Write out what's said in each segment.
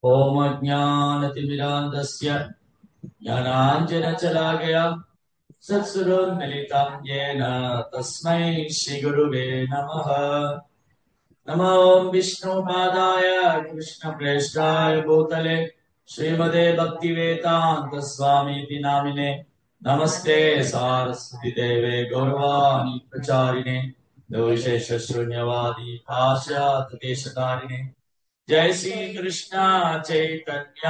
ओम अज्ञानतिमिरान्धस्य ज्ञानाञ्जनशलाकया सत्सुरोन्मिलितं येन तस्मै श्रीगुरुवे नमः। नमो विष्णुपादाय कृष्णप्रेष्ठाय भूतले श्रीमते भक्तिवेदान्त स्वामीति नामिने नमस्ते सारस्वती देवे गौरवाणी प्रचारिणे विशेष शून्यवादी पाश्चात्य देशकारिणे जय श्री कृष्ण चैतन्य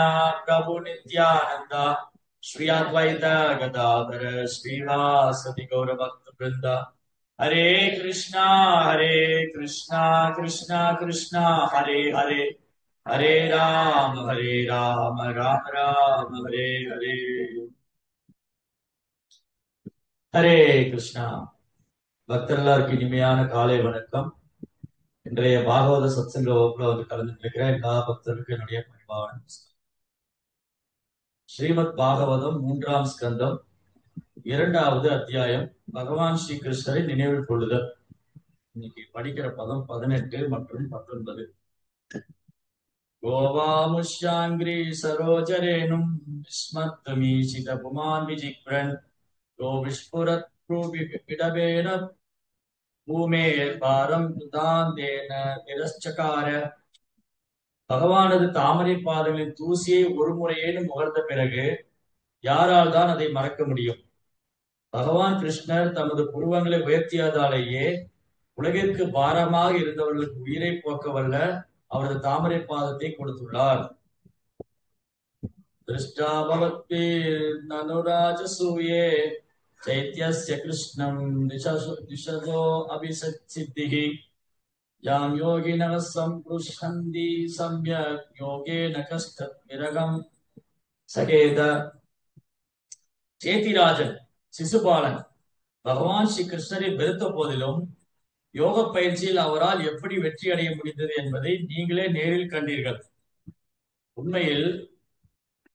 प्रभु नित्यानंद श्री अद्वैत गदाधर श्रीवासदि गौर भक्त वृंद हरे कृष्णा कृष्णा कृष्णा हरे हरे हरे राम राम राम हरे हरे हरे कृष्णा பக்தர்களுக்கு இனிமையான காலை வணக்கம். இன்றைய பாகவத சத்சங்க வகுப்புல கலந்துட்டு இருக்கிற எல்லா பக்தர்களுக்கும் என்னுடைய பணிவான ஸ்ரீமத் பாகவதம் 3ஆம் ஸ்கந்தம் 2வது அத்தியாயம் பகவான் ஸ்ரீ கிருஷ்ணரை நினைவில் கொள்ளுதல். இன்னைக்கு படிக்கிற பதம் 18 மற்றும் 19. கோவாமுஷ்யாங்கிரி சரோஜரேனும் விஸ்மத்மீசித புமான் விஜிக்ரன் கோ விஸ்புரத் இடபேன பூமேர் பாரம் தாந்தேன நிரஸ்சகார. பகவானது தாமரை பாதங்களின் தூசியை ஒரு முறையேனும் முகர்ந்த பிறகு யாரால் தான் அதை மறக்க முடியும்? பகவான் கிருஷ்ணர் தமது புருவங்களை உயர்த்தியதாலேயே உலகிற்கு பாரமாக இருந்தவர்களுக்கு உயிரை போக்கவல்ல அவரது தாமரை பாதத்தை கொடுத்துள்ளார். திருஷ்டாபவத்பி நனுராஜசூயே சைத்யஸ்ய கிருஷ்ணம் திசதோ அபிசித்திஹி யாம் யோகினः சம்புஷ்யந்தி சம்யக் யோகேன கஷ்டத் விரகம் சகேத. சேத்திராஜன் சிசுபாலன் பகவான் ஸ்ரீ கிருஷ்ணரை வெறுத்த போதிலும் யோக பயிற்சியில் அவரால் எப்படி வெற்றி அடைய முடிந்தது என்பதை நீங்களே நேரில் கண்டீர்கள்.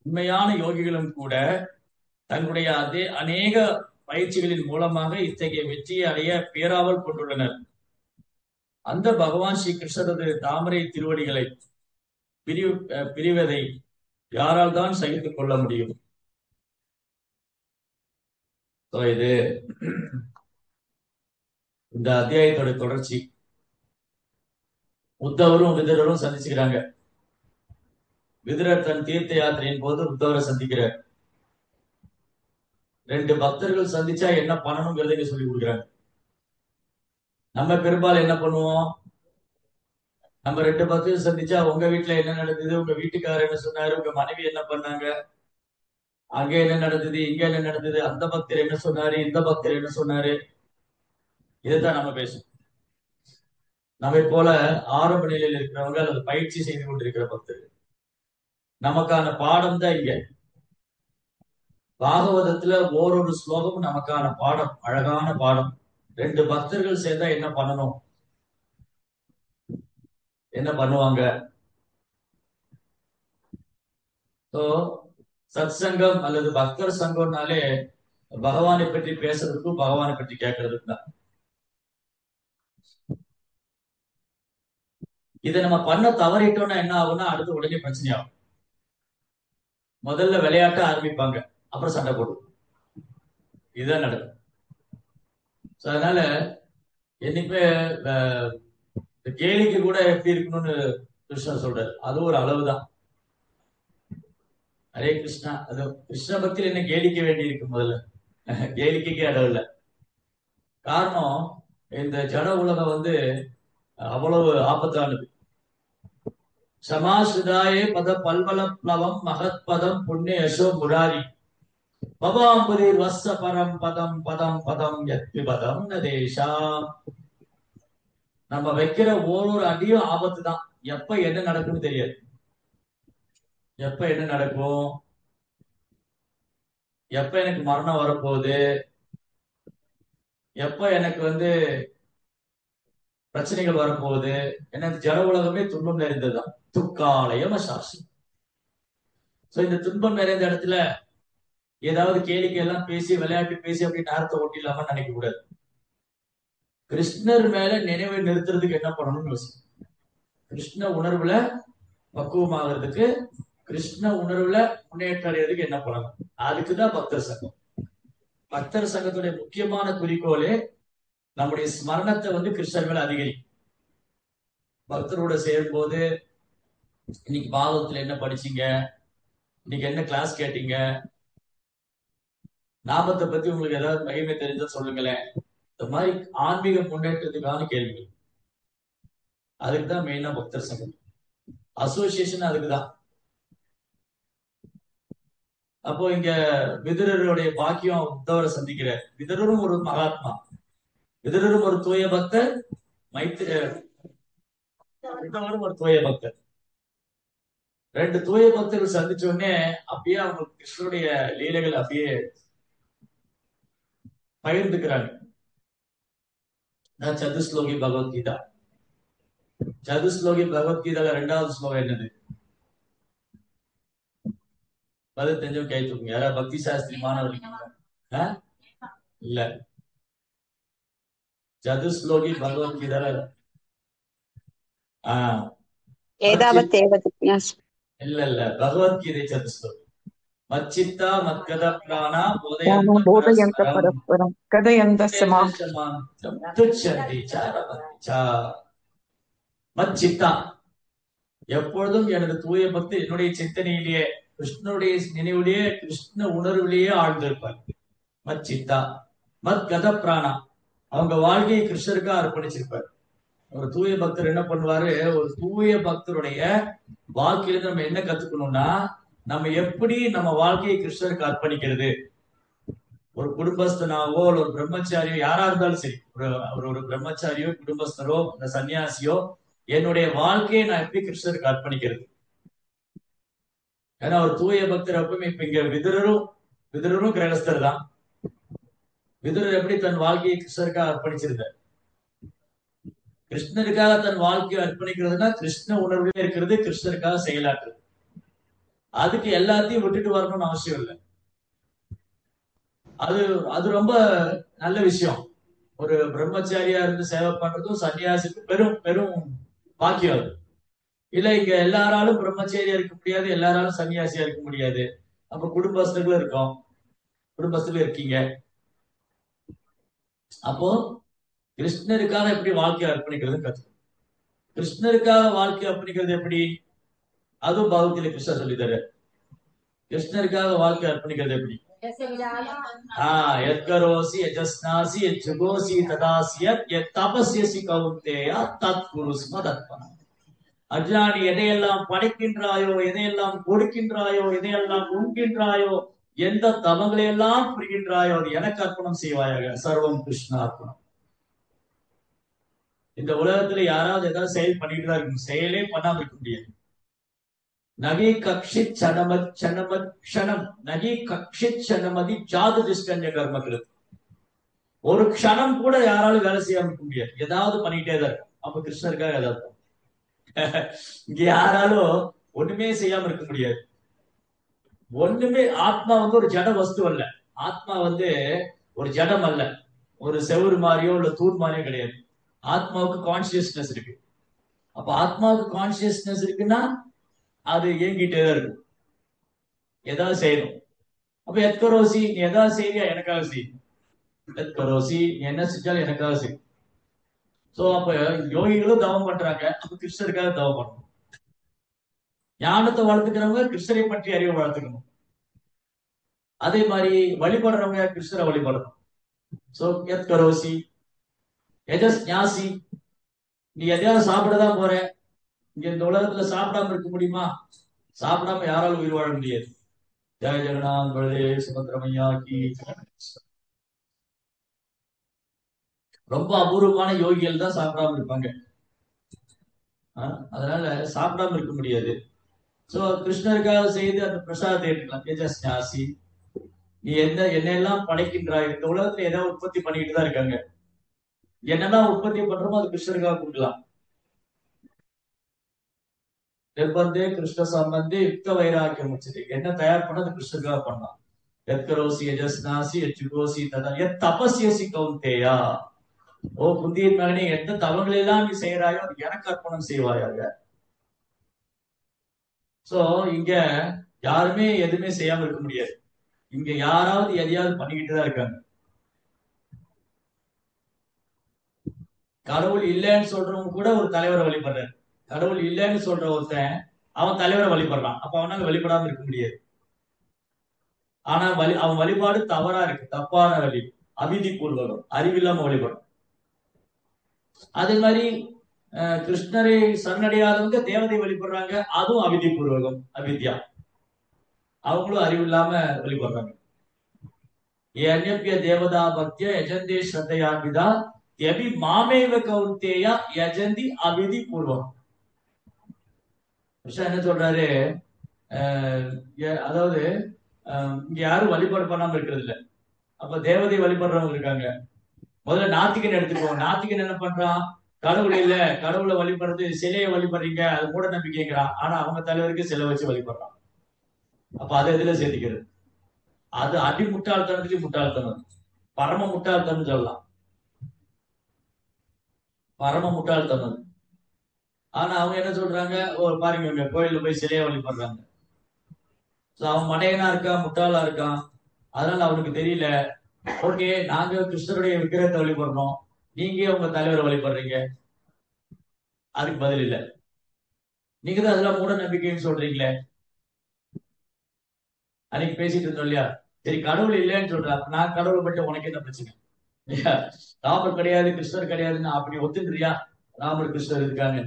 உண்மையான யோகிகளும் கூட தங்களுடைய அநேக பயிற்சிகளின் மூலமாக இத்தகைய வெற்றியை அடைய பேராவல் கொண்டுள்ளனர். அந்த பகவான் ஸ்ரீ கிருஷ்ணரது தாமரை திருவடிகளை பிரிவதை யாரால் தான் சகித்துக் கொள்ள முடியும்? இது இந்த அத்தியாயத்தோட தொடர்ச்சி. உத்தவரும் விதுரரும் சந்திச்சுக்கிறாங்க. விதுரர் தன் தீர்த்த யாத்திரையின் போது உத்தவரை சந்திக்கிறார். 2 பக்தர்கள் சந்திச்சா என்ன பண்ணணுங்கிறத சொல்லி கொடுக்குறாங்க. நம்ம பெரும்பாலும் என்ன பண்ணுவோம்? நம்ம 2 பக்தர்கள் சந்திச்சா உங்க வீட்டுல என்ன நடந்தது, உங்க வீட்டுக்காரர் என்ன சொன்னாரு, உங்க மனைவி என்ன பண்ணாங்க, அங்க என்ன நடந்தது, இங்க என்ன நடந்தது, அந்த பக்தர் என்ன சொன்னாரு, இந்த பக்தர் என்ன சொன்னாரு, இதைத்தான் நம்ம பேசுவோம். நம்மை போல ஆரம்ப நிலையில் இருக்கிறவங்க அல்லது பயிற்சி செய்து கொண்டிருக்கிற பக்தர்கள். நமக்கான பாடம் தான் இங்க. பாகவதத்துல ஓரொரு ஸ்லோகமும் நமக்கான பாடம், அழகான பாடம். 2 பக்தர்கள் சேர்ந்தா என்ன பண்ணணும், என்ன பண்ணுவாங்க. சத் சங்கம் அல்லது பக்தர் சங்கம்னாலே பகவானை பற்றி பேசுறதுக்கும் பகவானை பற்றி கேட்கறதுக்கு தான். இதை நம்ம பண்ண தவறிட்டோம்னா என்ன ஆகும்னா அடுத்து உடனே பிரச்சனையாகும். முதல்ல விளையாட்ட ஆரம்பிப்பாங்க, அப்புறம் சண்டை போடும். இதுதான் நடக்கும். அதனால என்னைக்குமே கேலிக்கு கூட எப்படி இருக்கணும்னு கிருஷ்ணன் சொல்றாரு. அது ஒரு அளவுதான். ஹரே கிருஷ்ணா, அது கிருஷ்ண பக்தியில் என்ன கேலிக்க வேண்டி இருக்கு? முதல்ல கேலிக்கைக்கே இடம் இல்லை. காரணம், இந்த ஜட உலகம் அவ்வளவு ஆபத்தானது. சமாசுதாயே பத பல்வலப்ளவம் மகத் பதம் புண்ணிய யசோ முராரி பவாம்புதீர் வஸ்ஸ பரம் பதம் பதம் பதம் யத்வி பதம் நதேஷா. நம்ம வைக்கிற ஒரு அடியும் ஆபத்து தான். எப்ப என்ன நடக்கும்னு தெரியாது. எப்ப என்ன நடக்கும், எப்ப எனக்கு மரணம் வரப்போகுது, எப்ப எனக்கு பிரச்சனைகள் வரப்போகுது. எனக்கு ஜட உலகமே துன்பம் நிறைந்ததுதான். துக்காலயம் சாசி. இந்த துன்பம் நிறைந்த இடத்துல ஏதாவது கேளிக்கை எல்லாம் பேசி விளையாட்டு பேசி அப்படி நேரத்தை ஓட்டிடலாம நினைக்க கூடாது. கிருஷ்ணர் மேல நினைவை நிறுத்துறதுக்கு என்ன பண்ணணும்னு யோசிக்கும். கிருஷ்ண உணர்வுல பக்குவமாகிறதுக்கு, கிருஷ்ண உணர்வுல முன்னேற்றம் அடைறதுக்கு என்ன பண்ணணும்? அதுக்குதான் பக்தர் சங்கம். பக்தர் சங்கத்துடைய முக்கியமான குறிக்கோளே நம்முடைய ஸ்மரணத்தை கிருஷ்ணர் மேல அதிகரிக்கும். பக்தரோட சேரும் போது இன்னைக்கு பாகவத்துல என்ன படிச்சீங்க, இன்னைக்கு என்ன கிளாஸ் கேட்டீங்க, நாமத்தை பத்தி உங்களுக்கு ஏதாவது மகிமை தெரிஞ்சா சொல்லுங்களேன். இந்த மாதிரி ஆன்மீக முன்னேற்றத்துக்கான கேள்விகள். அதுக்குதான் மெயினா பக்தர் சங்கம். அசோசியேஷன் அதுக்குதான். அப்போ இங்க விதுரருடைய பாக்கியம் உத்தவரை சந்திக்கிற. விதுரரும் ஒரு மகாத்மா, விதுரரும் ஒரு தூய பக்தர், உத்தவரும் ஒரு தூய பக்தர். ரெண்டு தூய பக்தர்கள் சந்திச்ச உடனே அப்படியே அவங்க கிருஷ்ணனுடைய லீலைகள் அப்படியே பகிர்ந்துக்கிறாங்க. சதுஸ்லோகி பகவத்கீதா. சதுஸ்லோகி பகவத்கீதால 2வது ஸ்லோகம் என்னது? பதில் தெரிஞ்சவங்க கை தூக்குங்க. யாராவது பக்தி சாஸ்திரி மாணவர்கள்? இல்ல. சதுஸ்லோகி பகவத்கீதால இல்ல இல்ல, பகவத்கீதை சதுஸ்லோகி. மச்சித்தா மத்கத பிராணா போதயந்த பரஸ்பரம் கதயந்த சமாந்தம் துச்சந்தி சாரபந்தி மச்சித்தா. எப்பொழுதும் எனது தூய பக்தி என்னுடைய சிந்தனையிலேயே, கிருஷ்ணனுடைய நினைவிலேயே, கிருஷ்ண உணர்விலேயே ஆழ்ந்திருப்பார். மச்சித்தா மத் கத பிராணா, அவங்க வாழ்க்கையை கிருஷ்ணருக்கா அர்ப்பணிச்சிருப்பார். ஒரு தூய பக்தர் என்ன பண்ணுவாரு? ஒரு தூய பக்தருடைய வாழ்க்கையில நம்ம என்ன கத்துக்கணும்னா, நம்ம எப்படி நம்ம வாழ்க்கையை கிருஷ்ணருக்கு அர்ப்பணிக்கிறது. ஒரு குடும்பஸ்தனாவோ ஒரு பிரம்மச்சாரியோ யாரா இருந்தாலும் சரி, ஒரு பிரம்மச்சாரியோ குடும்பஸ்தரோ இந்த சன்னியாசியோ, என்னுடைய வாழ்க்கையை நான் எப்படி கிருஷ்ணருக்கு அர்ப்பணிக்கிறது. ஏன்னா ஒரு தூய பக்தர் எப்பவுமே, இப்ப இங்க விதுரரும் கிரகஸ்தர் தான். விதுரர் எப்படி தன் வாழ்க்கையை கிருஷ்ணருக்காக அர்ப்பணிச்சிருந்தார். கிருஷ்ணருக்காக தன் வாழ்க்கையை அர்ப்பணிக்கிறதுனா கிருஷ்ண உணர்வுல இருக்கிறது, கிருஷ்ணருக்காக செயலாற்றுறது. அதுக்கு எல்லாத்தையும் விட்டுட்டு வரணும்னு அவசியம் இல்லை. அது அது ரொம்ப நல்ல விஷயம். ஒரு பிரம்மச்சாரியா இருந்து சேவை பண்றதும் சன்னியாசிக்கு பெரும் பெரும் பாக்கியம். அது இல்ல, இங்க எல்லாராலும் பிரம்மச்சாரியா இருக்க முடியாது, எல்லாராலும் சன்னியாசியா இருக்க முடியாது. அப்ப குடும்பஸ்தர்களும் இருக்கோம், குடும்பஸ்தர்கள் இருக்கீங்க. அப்போ கிருஷ்ணருக்காக எப்படி வாழ்க்கையை அர்ப்பணிக்கிறது கத்துக்கணும். கிருஷ்ணருக்காக வாழ்க்கையை அர்ப்பணிக்கிறது எப்படி? அதுவும் பகவத்கீதை கிருஷ்ணர் சொல்லி தர. கிருஷ்ணருக்காக வாழ்க்கை அர்ப்பணிக்கிறது எப்படி? எத்கரோசி யஜஸ்நாசி யஜ்ஜுகோசி ததாசிய தபஸ்யசி கௌந்தேயா தத்குருஸ்ம தத்பனா. அர்ஜுனானி எதையெல்லாம் படைக்கின்றாயோ, எதையெல்லாம் கொடுக்கின்றாயோ, எதையெல்லாம் உண்கின்றாயோ, எந்த தவங்களை எல்லாம் புரிகின்றாயோ அது எனக்கு அர்ப்பணம் செய்வாயாக. சர்வம் கிருஷ்ண அர்ப்பணம். இந்த உலகத்துல யாராவது ஏதாவது செயல் பண்ணிட்டு தான் இருக்கும், செயலே பண்ணாம இருக்க முடியாது. நகி கக்ஷித் சனமத் சனமத் க்ஷணம் நகி கக்ஷித் சனமதி ஜாது திஷ்டன்ய கர்மக்கிறது. ஒரு க்ஷணம் கூட யாராலும் வேலை செய்யாம இருக்க முடியாது, ஏதாவது பண்ணிட்டே தான் இருக்கும். அப்ப கிருஷ்ணருக்காக ஏதாவது இங்க யாராலும் ஒண்ணுமே செய்யாம இருக்க முடியாது. ஒண்ணுமே. ஆத்மா ஒரு ஜட வஸ்து அல்ல. ஆத்மா ஒரு ஜடம் அல்ல, ஒரு செவுரு மாதிரியோ இல்ல தூண் மாதிரியோ கிடையாது. ஆத்மாவுக்கு கான்சியஸ்னஸ் இருக்கு. அப்ப ஆத்மாவுக்கு கான்சியஸ்னஸ் இருக்குன்னா அது இயங்கிட்டே தான் இருக்கும், ஏதாவது செய்யணும். அப்ப எத்கரோசி, நீ ஏதாவது செய்யா எனக்காக செய். எத்கரோசி, நீ என்ன செஞ்சாலும் எனக்காக செய். சோ அப்ப யோகிகளும் தவம் பண்றாங்க, அப்ப கிருஷ்ணருக்காக தவம் பண்ணணும். ஞானத்தை வளர்த்துக்கிறவங்க கிருஷ்ணரை பற்றி அறிவை வளர்த்துக்கணும். அதே மாதிரி வழிபடுறவங்க கிருஷ்ணரை வழிபடணும். சோ எத்கரோசி எஜஸ் ஞாசி, நீ எதையாவது சாப்பிடதான் போற. இங்க இந்த உலகத்துல சாப்பிடாம இருக்க முடியுமா? சாப்பிடாம யாராலும் உயிர் வாழ முடியாது. ஜெய ஜெகநாத் பலதேவ் சுபத்ரமையா கி. ரொம்ப அபூர்வமான யோகிகள் தான் சாப்பிடாம இருப்பாங்க. அதனால சாப்பிடாம இருக்க முடியாது. சோ கிருஷ்ணருக்காக செய்து அந்த பிரசாதத்தை எடுக்கலாம். தேஜஸ்ஞாசி, நீ என்னெல்லாம் படைக்கின்றாய். இந்த உலகத்துல ஏதாவது உற்பத்தி பண்ணிட்டு தான் இருக்காங்க, என்னெல்லாம் உற்பத்தி பண்றோமோ அது கிருஷ்ணருக்காக கொடுக்கலாம். நிர்பந்தே கிருஷ்ண சம்பந்தே யுக்த வைராக்கியம் வச்சது. என்ன தயார் பண்ண அது கிருஷ்ணருக்காக பண்ணலாம். எத்கரோசி யஜஸ்நாசி யஜ்ஜுகோசி ததா எத் தபஸ்யசி கௌந்தேயா. ஓ புத்தியின் மகனே, எந்த தவங்களை எல்லாம் நீ செய்யறாயோ அது எனக்கு அர்ப்பணம் செய்வாயாக. சோ இங்க யாருமே எதுவுமே செய்யாம இருக்க முடியாது. இங்க யாராவது எதையாவது பண்ணிக்கிட்டு தான் இருக்காங்க. கடவுள் இல்லைன்னு சொல்றவங்க கூட ஒரு தலைவரை வழிபடுறாரு. கடவுள் இல்லைன்னு சொல்ற ஒருத்தன் அவன் தலைவரை வழிபடுறான். அப்ப அவனால வழிபடாம இருக்க முடியாது. ஆனா அவன் வழிபாடு தவறா இருக்கு, தப்பான வழி, அவிதி பூர்வகம், அறிவில்லாம வழிபடும். அதே மாதிரி கிருஷ்ணரை சரணடையாதவங்க தேவதை வழிபடுறாங்க, அதுவும் அவிதி பூர்வகம், அவித்யா. அவங்களும் அறிவு இல்லாம வழிபடுறாங்க. ஏ அந்நிய தேவதா பக்திய யஜந்தே ஸ்ரத்தையான்விதா எபி மாமேவ கௌந்தேயா யஜந்தி அவிதி பூர்வம். கிருஷ்ணன் என்ன சொல்றாரு? அதாவது இங்க யாரும் வழிபாடு பண்ணாம இருக்கிறது இல்ல. அப்ப தேவதை வழிபடுறவங்க இருக்காங்க. முதல்ல நாத்திகன் எடுத்துக்கோ. நாத்திகன் என்ன பண்றான்? கடவுள் இல்ல, கடவுளை வழிபடுறது, சிலையை வழிபடுறீங்க, அது மூட நம்பிக்கைங்கிறான். ஆனா அவங்க தலைவருக்கு சிலை வச்சு வழிபடுறான். அப்ப அதை எதுல சேர்த்துக்கிறது? அது அடி முட்டாள்தனத்துக்கு முட்டாள்தனம், பரம முட்டாள்தனம் சொல்லலாம், பரம முட்டாள்தனம். ஆனா அவங்க என்ன சொல்றாங்க? ஒரு பாருங்க, கோயில்ல போய் சிலையை வழிபடுறாங்க. அவன் மடையனா இருக்கான், முட்டாளா இருக்கான், அதனால அவனுக்கு தெரியல. ஓகே, நாங்க கிருஷ்ணருடைய விக்கிரகத்தை வழிபடுறோம், நீங்க உங்க தலைவரை வழிபடுறீங்க, அதுக்கு பதில் இல்ல. நீங்க தான் அதெல்லாம் மூட நம்பிக்கைன்னு சொல்றீங்களே. அன்னைக்கு பேசிட்டு இருந்தோம் இல்லையா? சரி, கடவுள் இல்லைன்னு சொல்ற, நான் கடவுளை பற்றி உனக்கு என்ன பிரச்சனை இல்லையா? ராமர் கிடையாது, கிருஷ்ணர் கிடையாதுன்னு அப்படி ஒத்துக்கிறியா? ராமர் கிருஷ்ணர் இருக்காங்க.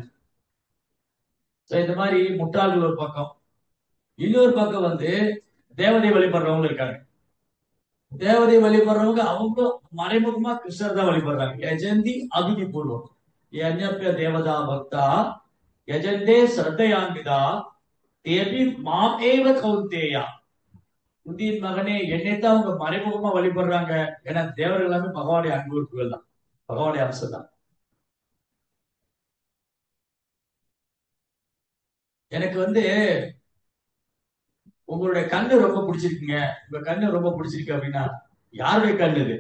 இந்த மாதிரி முட்டாள்கள் ஒரு பக்கம். இன்னொரு பக்கம் தேவதை வழிபடுறவங்க இருக்காங்க. தேவதை வழிபடுறவங்க அவங்களும் மறைமுகமா கிருஷ்ணர் தான் வழிபடுறாங்க. யஜந்தி அபிதி பூர்வம் யஜ்ஞப்ய தேவதா பக்தா யஜந்தே ஸ்ரத்தையான்விதா தேவி மாம் ஏவ கௌந்தேயா. புத்தியின் மகனே, என்னைத்தான் அவங்க மறைமுகமா வழிபடுறாங்க. ஏன்னா தேவர்கள் எல்லாமே பகவானுடைய அன்புறுப்புகள் தான், பகவானுடைய அம்சம் தான். எனக்கு உங்களுடைய கண்ணு ரொம்ப பிடிச்சிருக்குங்க, உங்க கண்ணு ரொம்ப பிடிச்சிருக்கு அப்படின்னா யாருடைய கண்ணு இது?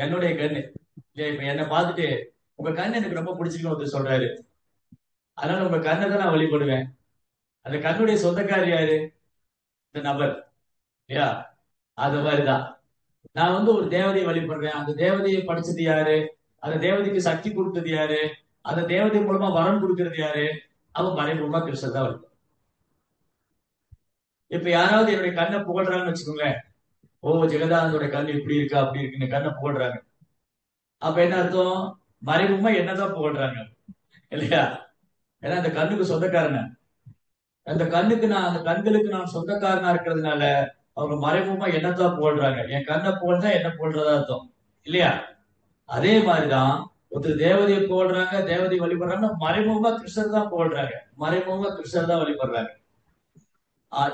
என்னுடைய கண்ணு இல்லையா? இப்ப என்னை பார்த்துட்டு உங்க கண்ணு எனக்கு ரொம்ப பிடிச்சிருக்கு ஒருத்தர் சொல்றாரு, அதனால உங்க கண்ணை தான் நான் வழிபடுவேன். அந்த கண்ணுடைய சொந்தக்காரி யாரு? இந்த நபர் இல்லையா? அது மாதிரிதான் நான் ஒரு தேவதையை வழிபடுறேன். அந்த தேவதையை படிச்சது யாரு? அந்த தேவதைக்கு சக்தி கொடுத்தது யாரு? அந்த தேவதை மூலமா வரம் கொடுக்கறது யாரு? அவன் மறைமுகமா கிருஷ்ணர் தான் வழிபடுறான். இப்ப யாராவது என்னுடைய கண்ணை புகழ்றாங்கன்னு வச்சுக்கோங்களேன். ஓ, ஜெகதானந்தோட கண் இப்படி இருக்கா அப்படி இருக்குன்னு கண்ணை புகழ்றாங்க. அப்ப என்ன அர்த்தம்? மறைமுகமா என்னதான் புகழ்றாங்க இல்லையா? ஏன்னா அந்த கண்ணுக்கு சொந்தக்காரன, அந்த கண்களுக்கு நான் சொந்தக்காரனா இருக்கிறதுனால அவங்க மறைமுகமா என்னதான் புகழ்றாங்க. என் கண்ணை புகழ்ந்தா என்ன புகழ்றதா அர்த்தம் இல்லையா? அதே மாதிரிதான் ஒருத்தர் தேவதையை புகழ்றாங்க, தேவதை வழிபடுறாங்க, மறைமுகமா கிருஷ்ணர் தான் புகழ்றாங்க, மறைமுகமா கிருஷ்ணர் தான் வழிபடுறாங்க.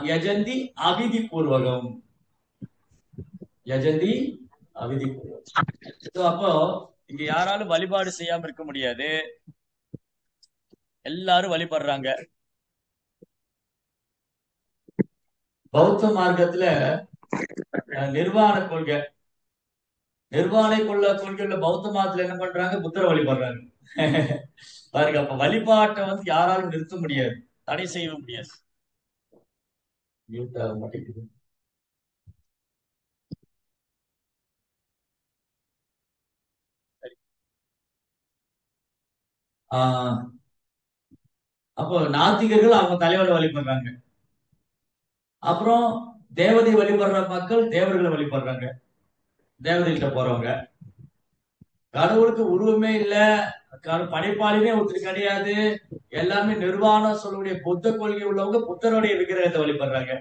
யஜந்தி அவிதி பூர்வகம், யஜந்தி அவிதி பூர்வகம். அப்போ இங்க யாராலும் வழிபாடு செய்யாம இருக்க முடியாது, எல்லாரும் வழிபடுறாங்க. பௌத்த மார்க்கத்துல நிர்வாண கொள்கை, கொள்கையுள்ள பௌத்த மதத்துல என்ன பண்றாங்க? புத்தரை வழிபடுறாங்க. பாருங்க, அப்ப வழிபாட்டை யாராலும் நிறுத்த முடியாது, தடை செய்ய முடியாது. அப்போ நாத்திகர்கள் அவங்க தலைவரை வழிபடுறாங்க. அப்புறம் தேவதை வழிபடுற மக்கள் தேவர்களை வழிபடுறாங்க, தேவதைகிட்ட போறவங்க. கடவுளுக்கு உருவமே இல்ல, படைப்பாளினே ஒருத்தர் கிடையாது, எல்லாமே நிர்வாணம் சொல்லக்கூடிய புத்த கொள்கை உள்ளவங்க புத்தருடைய விக்கிரகத்தை வழிபடுறாங்க.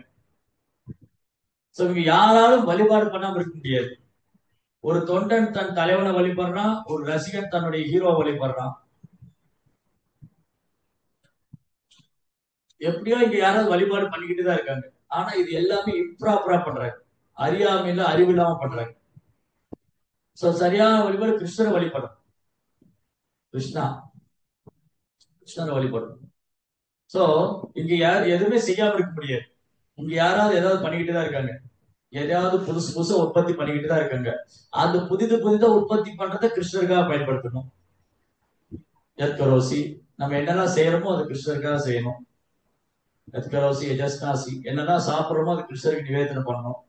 இவங்க யாராலும் வழிபாடு பண்ணாம இருக்க முடியாது. ஒரு தொண்டன் தன் தலைவனை வழிபடுறான், ஒரு ரசிகன் தன்னுடைய ஹீரோ வழிபடுறான். எப்படியோ இங்க யாராவது வழிபாடு பண்ணிக்கிட்டு தான் இருக்காங்க. ஆனா இது எல்லாமே இம்ப்ராப்பரா பண்றாங்க, அறியாமையில அறிவு இல்லாம பண்றாங்க. சரியான வழிபாடு கிருஷ்ணரை வழிபடும், கிருஷ்ணரை வழிபடும். சோ இங்க எதுவுமே செய்யாம இருக்க முடியாது. இங்க யாராவது ஏதாவது பண்ணிக்கிட்டு தான் இருக்காங்க, எதையாவது புதுசு புதுசா உற்பத்தி பண்ணிக்கிட்டு தான் இருக்காங்க. அந்த புதிதா உற்பத்தி பண்றதை கிருஷ்ணருக்காக பயன்படுத்தணும். எத்கரோசி, நம்ம என்னெல்லாம் செய்யறோமோ அது கிருஷ்ணருக்காக செய்யணும். எத்கரோசி எஜஸ்னாசி, என்னெல்லாம் சாப்பிட்றோமோ அது கிருஷ்ணருக்கு நிவேதனம் பண்ணணும்,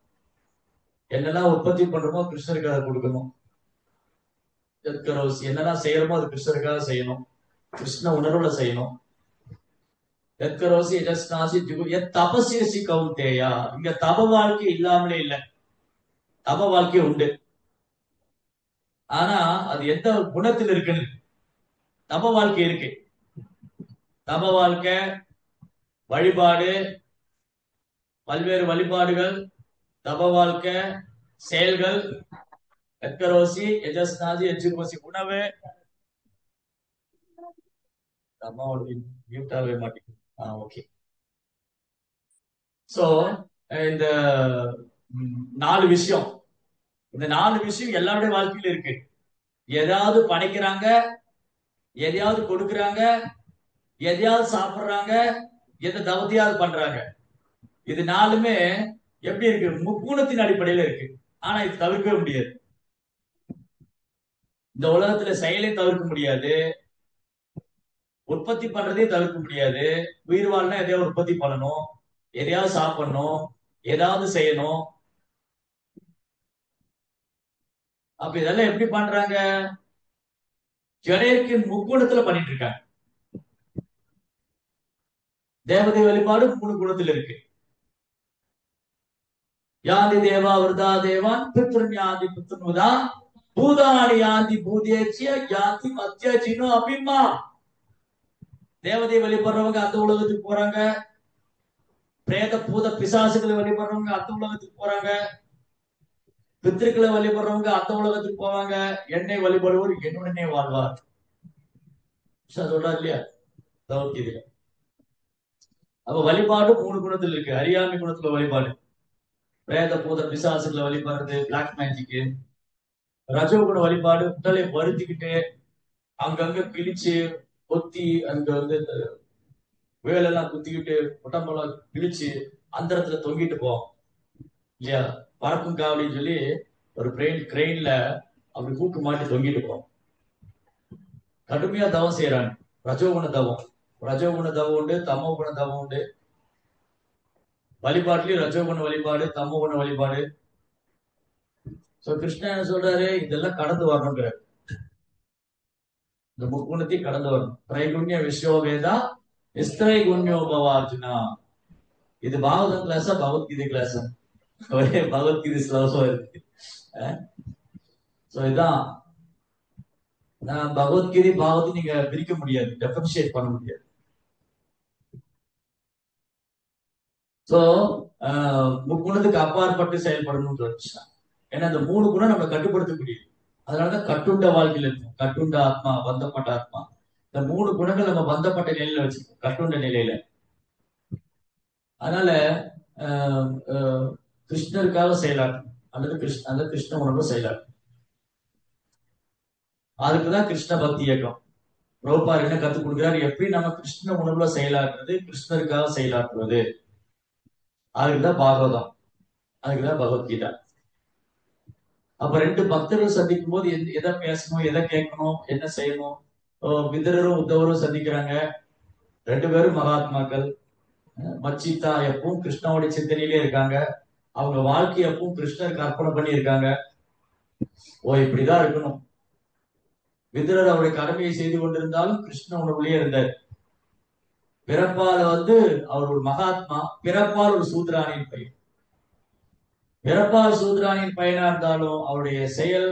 என்னெல்லாம் உற்பத்தி பண்றோமோ கிருஷ்ணருக்கு அதை கொடுக்கணும். எத்கரோசி, என்னெல்லாம் செய்யறோமோ அது கிருஷ்ணருக்காக செய்யணும், கிருஷ்ண உணர்வுல செய்யணும். எத்கரோசி எஜஸ்னாசி தபசியசி கவுந்தேயா, இங்க தப வாழ்க்கை இல்லாமலே இல்லை, தப வாழ்க்கை உண்டு. ஆனா அது எந்த குணத்தில் இருக்குன்னு, தப வாழ்க்கை இருக்கு. தப வாழ்க்கை வழிபாடு, பல்வேறு வழிபாடுகள், தப வாழ்க்கை செயல்கள், எத்கரோசி எஜஸ்னாசி எஜுகோசி உணவு. அம்மாவோட மியூட் ஆகவே மாட்டேங்குது. ஓகே. சோ இந்த 4 விஷயம், இந்த 4 விஷயம் எல்லாருடைய வாழ்க்கையில இருக்கு. எதாவது படைக்கிறாங்க, எதையாவது கொடுக்குறாங்க, எதையாவது சாப்பிடுறாங்க, எந்த தவத்தையாவது பண்றாங்க. இது 4மே எப்படி இருக்கு? முக்குணத்தின் அடிப்படையில இருக்கு. ஆனா இது தவிர்க்கவே முடியாது. இந்த உலகத்துல செயலை தவிர்க்க முடியாது, உற்பத்தி பண்றதே தவிர்க்க முடியாது. உயிர் வாழ்னா எதையாவது உற்பத்தி பண்ணணும், எதையாவது சாப்பிடணும், ஏதாவது செய்யணும். அப்ப இதெல்லாம் எப்படி பண்றாங்க? ஜடையருக்கு முக்குணத்துல பண்ணிட்டு இருக்காங்க. தேவதை வழிபாடு 3 குணத்துல இருக்கு. யாதி தேவா விரதா தேவான் பித்ருன் யாதி பித்ருன்வதா பூதானி யாதி பூதேச்சிய யாதி மத்தியஜினோ அபிமா. தேவதை வழிபடுறவங்க அந்த உலகத்துக்கு போறாங்க, பிரேத பூத பிசாசுகளை வழிபடுறவங்க அந்த உலகத்துக்கு போறாங்க, பித்திருக்களை வழிபடுறவங்க அந்த உலகத்துக்கு போவாங்க, என்னை வழிபடுவோர் என்னுடனே வாழ்வார் சொல்றாரு இல்லையா பகவத்கீதையில. அப்ப வழிபாடு 3 குணத்துல இருக்கு. அறியாமை குணத்துல வழிபாடு, பிரேத பூத பிசாசுகளை வழிபடுறது, பிளாக் மேஜிக். ரஜோகுண வழிபாடு, உடலை வருத்திக்கிட்டு அங்கங்க கிழிச்சு கொத்தி, அங்க வந்து வேலெல்லாம் குத்திக்கிட்டு உடம்பெல்லாம் கிழிச்சு அந்த இடத்துல தொங்கிட்டு போவோம் இல்லையா, பறக்கும் காவலின்னு சொல்லி ஒரு கிரெயின்ல அப்படி கூட்டு மாட்டி தொங்கிட்டு போவோம். கடுமையா தவம் செய்யறாங்க. ரஜோகுண தவம், ரஜோகுண தவம் உண்டு, தமோ குண தவம் உண்டு. வழிபாட்டுலயும் ரஜோகுண வழிபாடு, தமோ குண வழிபாடு. சோ கிருஷ்ணன் என்ன சொல்றாரு? இதெல்லாம் கடந்து வரணுங்கிறார். இந்த முக்குணத்தையும் கடந்து வரணும். திரைகுண்ய விஸ்வவேதா நிஸ்திரை குண்யோபவார்ஜுனா. இது பாகவதம் கிளாஸா பகவத்கீதை கிளாஸா? ஒரே பகவத்கீதை ஸ்லோகம் இருக்கு. இதான் பகவத்கீதை பாகவத்தை நீங்க பிரிக்க முடியாது, டெஃபரன்ஷியேட் பண்ண முடியாது. சோ முக்குணத்துக்கு அப்பாற்பட்டு செயல்படணும்னு சொல்லிச்சுன்னா, ஏன்னா அந்த 3 குணம் நம்ம கட்டுப்படுத்த முடியும். அதனாலதான் கட்டுண்ட வாழ்க்கையில இருக்கும். கட்டுண்ட ஆத்மா, பந்தப்பட்ட ஆத்மா. இந்த 3 குணங்கள் நம்ம பந்தப்பட்ட நிலையில வச்சிருக்கோம், கட்டுண்ட நிலையில. அதனால கிருஷ்ணருக்காக செயலாற்றும் அல்லது கிருஷ்ண உணர்வு செயலாற்றும். அதுக்குதான் கிருஷ்ண பக்தி இயக்கம். பிரபுபார் என்ன கத்துக் கொடுக்கிறார்? எப்படி நம்ம கிருஷ்ண உணர்வுல செயலாற்றுறது, கிருஷ்ணருக்காக செயலாற்றுவது. அதுக்குதான் பாகவதம், அதுக்குதான் பகவத்கீதா. அப்ப 2 பக்தர்கள் சந்திக்கும் போது எதை பேசணும், எதை கேட்கணும், என்ன செய்யணும். விதரரும் உத்தவரும் சந்திக்கிறாங்க. 2 பேரும் மகாத்மாக்கள். மச்சித்தா எப்பவும் கிருஷ்ணாவுடைய சிந்தனையிலே இருக்காங்க. அவங்க வாழ்க்கை எப்பவும் கிருஷ்ணருக்கு அர்ப்பணம் பண்ணி இருக்காங்க. இப்படிதான் இருக்கணும். விதுரர் அவருடைய கடமையை செய்து கொண்டிருந்தாலும் கிருஷ்ண உணர்வுலயே இருந்தார். பிறப்பால அவர் ஒரு மகாத்மா, பிறப்பால் ஒரு சூத்ரானின் பையன். பிறப்பால் சூத்ரானின் பையனா இருந்தாலும் அவருடைய செயல்,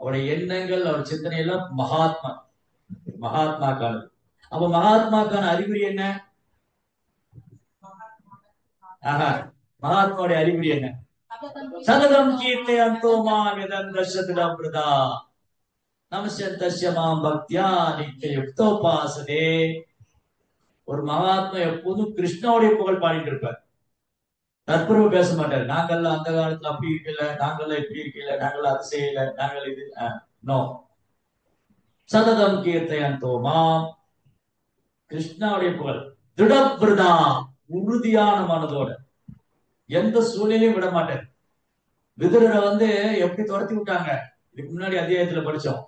அவருடைய எண்ணங்கள், அவர் சிந்தனை எல்லாம் மகாத்மாக்கான. அப்ப மகாத்மாக்கான அறிகுறி என்ன? மகாத்மாவுடைய அறிகுறி என்ன? சததம் கீர்த்தி அந்தோமா விதம் ரஷதிடம் பிரதா நமஸ்தஸ்ய மாம் பக்தியா நித்திய யுக்தோபாசதே. ஒரு மகாத்மா எப்போதும் கிருஷ்ணாவுடைய புகழ் பாடிட்டு இருப்பார். தற்புறவு பேச மாட்டார். நாங்கள்லாம் அந்த காலத்துல அப்படி இருக்கல, நாங்கள்லாம் இப்படி இருக்கல, நாங்கள்லாம் அது செய்யல, நாங்கள் இது நோ. சததம் கீர்த்தயந்தோ மாம், கிருஷ்ணாவுடைய புகழ். திடபிரதா, உறுதியான மனதோட, எந்த சூழ்நிலையும் விட மாட்டார். விதுரரை எப்படி துரத்தி விட்டாங்க? இதுக்கு முன்னாடி அத்தியாயத்துல படிச்சோம்.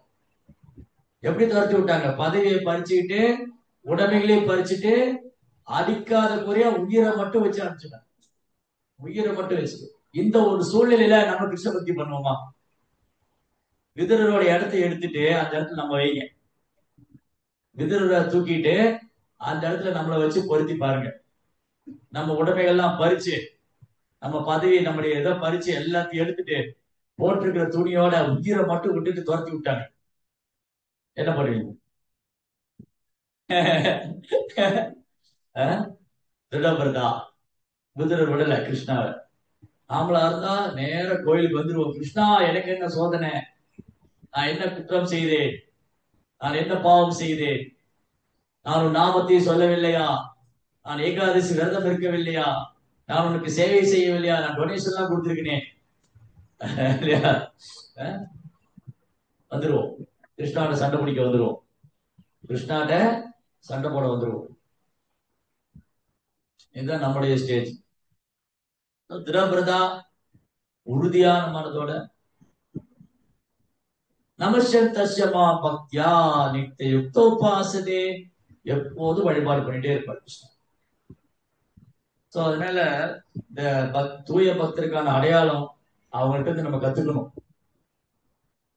எப்படி துரத்தி விட்டாங்க? பதவியை பறிச்சுக்கிட்டு, உடைமைகளையும் பறிச்சுட்டு, அடிக்காத குறையா உயிரை மட்டும் வச்சு அனுப்பிச்சுட்டாங்க. உயிரை மட்டும் வச்சு. இந்த ஒரு சூழ்நிலையில நம்ம கிருஷ்ண பக்தி பண்ணுவோமா? விதுரரோட இடத்தை எடுத்துட்டு அந்த இடத்துல நம்ம வைங்க. விதுரரை தூக்கிட்டு அந்த இடத்துல நம்மளை வச்சு பொருத்தி பாருங்க. நம்ம உடைமைகள்லாம் பறிச்சு, நம்ம பதவி, நம்முடைய இதை பறிச்சு எல்லாத்தையும் எடுத்துட்டு போட்டிருக்கிற துணியோட உயிரை மட்டும் விட்டுட்டு துரத்தி விட்டாங்க. என்ன பண்ணுவீங்க? திருடபுரதா விதுரர் விடல கிருஷ்ணாவை. நாமளா இருந்தா நேர கோயிலுக்கு வந்துருவோம். கிருஷ்ணா, எனக்கு என்ன சோதனை? நான் என்ன குற்றம் செய்தேன்? நான் என்ன பாவம் செய்தேன்? நான் உன் நாமத்தை சொல்லவில்லையா? நான் ஏகாதசி விரதம் இருக்கவில்லையா? நான் உனக்கு சேவை செய்யவில்லையா? நான் டொனேஷன் எல்லாம் கொடுத்திருக்கேன் இல்லையா? வந்துருவோம். கிருஷ்ணாட்ட சண்டை பிடிக்க வந்துருவோம். கிருஷ்ணாட்ட சண்டை போட வந்துருவோம். இதுதான் நம்முடைய ஸ்டேஜ். திரபிரதா உறுதியான மனதோட நமசன் தஸ்யமா பக்தியா நித்திய யுக்தோபாசதே, எப்போதும் வழிபாடு பண்ணிட்டே இருப்பார் கிருஷ்ணன். சோ அதனால இந்த தூய பக்தருக்கான அடையாளம் அவங்கள்ட்ட இருந்து நம்ம கத்துக்கணும்.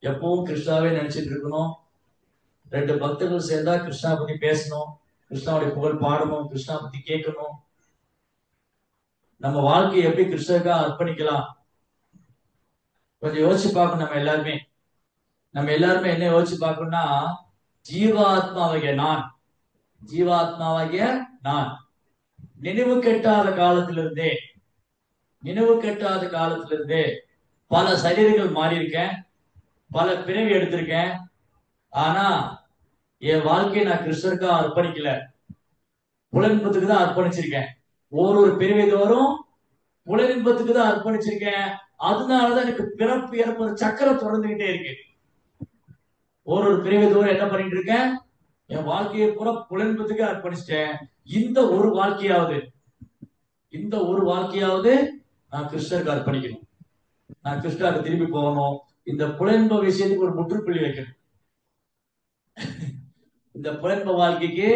எப்பவும் கிருஷ்ணாவே நினைச்சிட்டு இருக்கணும். ரெண்டு பக்தர்கள் சேர்ந்தா கிருஷ்ணா பத்தி பேசணும், கிருஷ்ணாவுடைய புகழ் பாடணும், கிருஷ்ணா பத்தி கேட்கணும். நம்ம வாழ்க்கையை எப்படி கிருஷ்ணருக்கா அர்ப்பணிக்கலாம் கொஞ்சம் யோசிச்சு பார்க்கணும். நம்ம எல்லாருமே என்ன யோசிச்சு பார்க்கணும்னா, ஜீவாத்மாவாகிய நான், ஜீவாத்மாவாகிய நான் நினைவு கெட்டாத காலத்திலிருந்தே பல சரீரங்கள் மாறி இருக்கேன், பல பிறவி எடுத்திருக்கேன். ஆனா என் வாழ்க்கையை நான் கிருஷ்ணருக்கா அர்ப்பணிக்கல, புலன்பத்துக்கு தான் அர்ப்பணிச்சிருக்கேன். ஒரு பிறவி தோறும் புலனின்பத்துக்கு தான் அர்ப்பணிச்சிருக்கேன். அதனாலதான் எனக்கு பிறப்பு இறப்பு சக்கரம் தொடர்ந்துகிட்டே இருக்கு. ஒரு பிறவி தோறும் என்ன பண்ணிட்டு இருக்கேன்? என் வாழ்க்கையை பூரா புலன்பத்துக்கு அர்ப்பணிச்சிட்டேன். இந்த ஒரு வாழ்க்கையாவது நான் கிருஷ்ணருக்கு அர்ப்பணிக்கணும். நான் கிருஷ்ணருக்கு திரும்பி போகணும். இந்த புலன்ப விஷயத்துக்கு ஒரு முற்றுப்புள்ளி வைக்கணும். இந்த புலன்ப வாழ்க்கைக்கு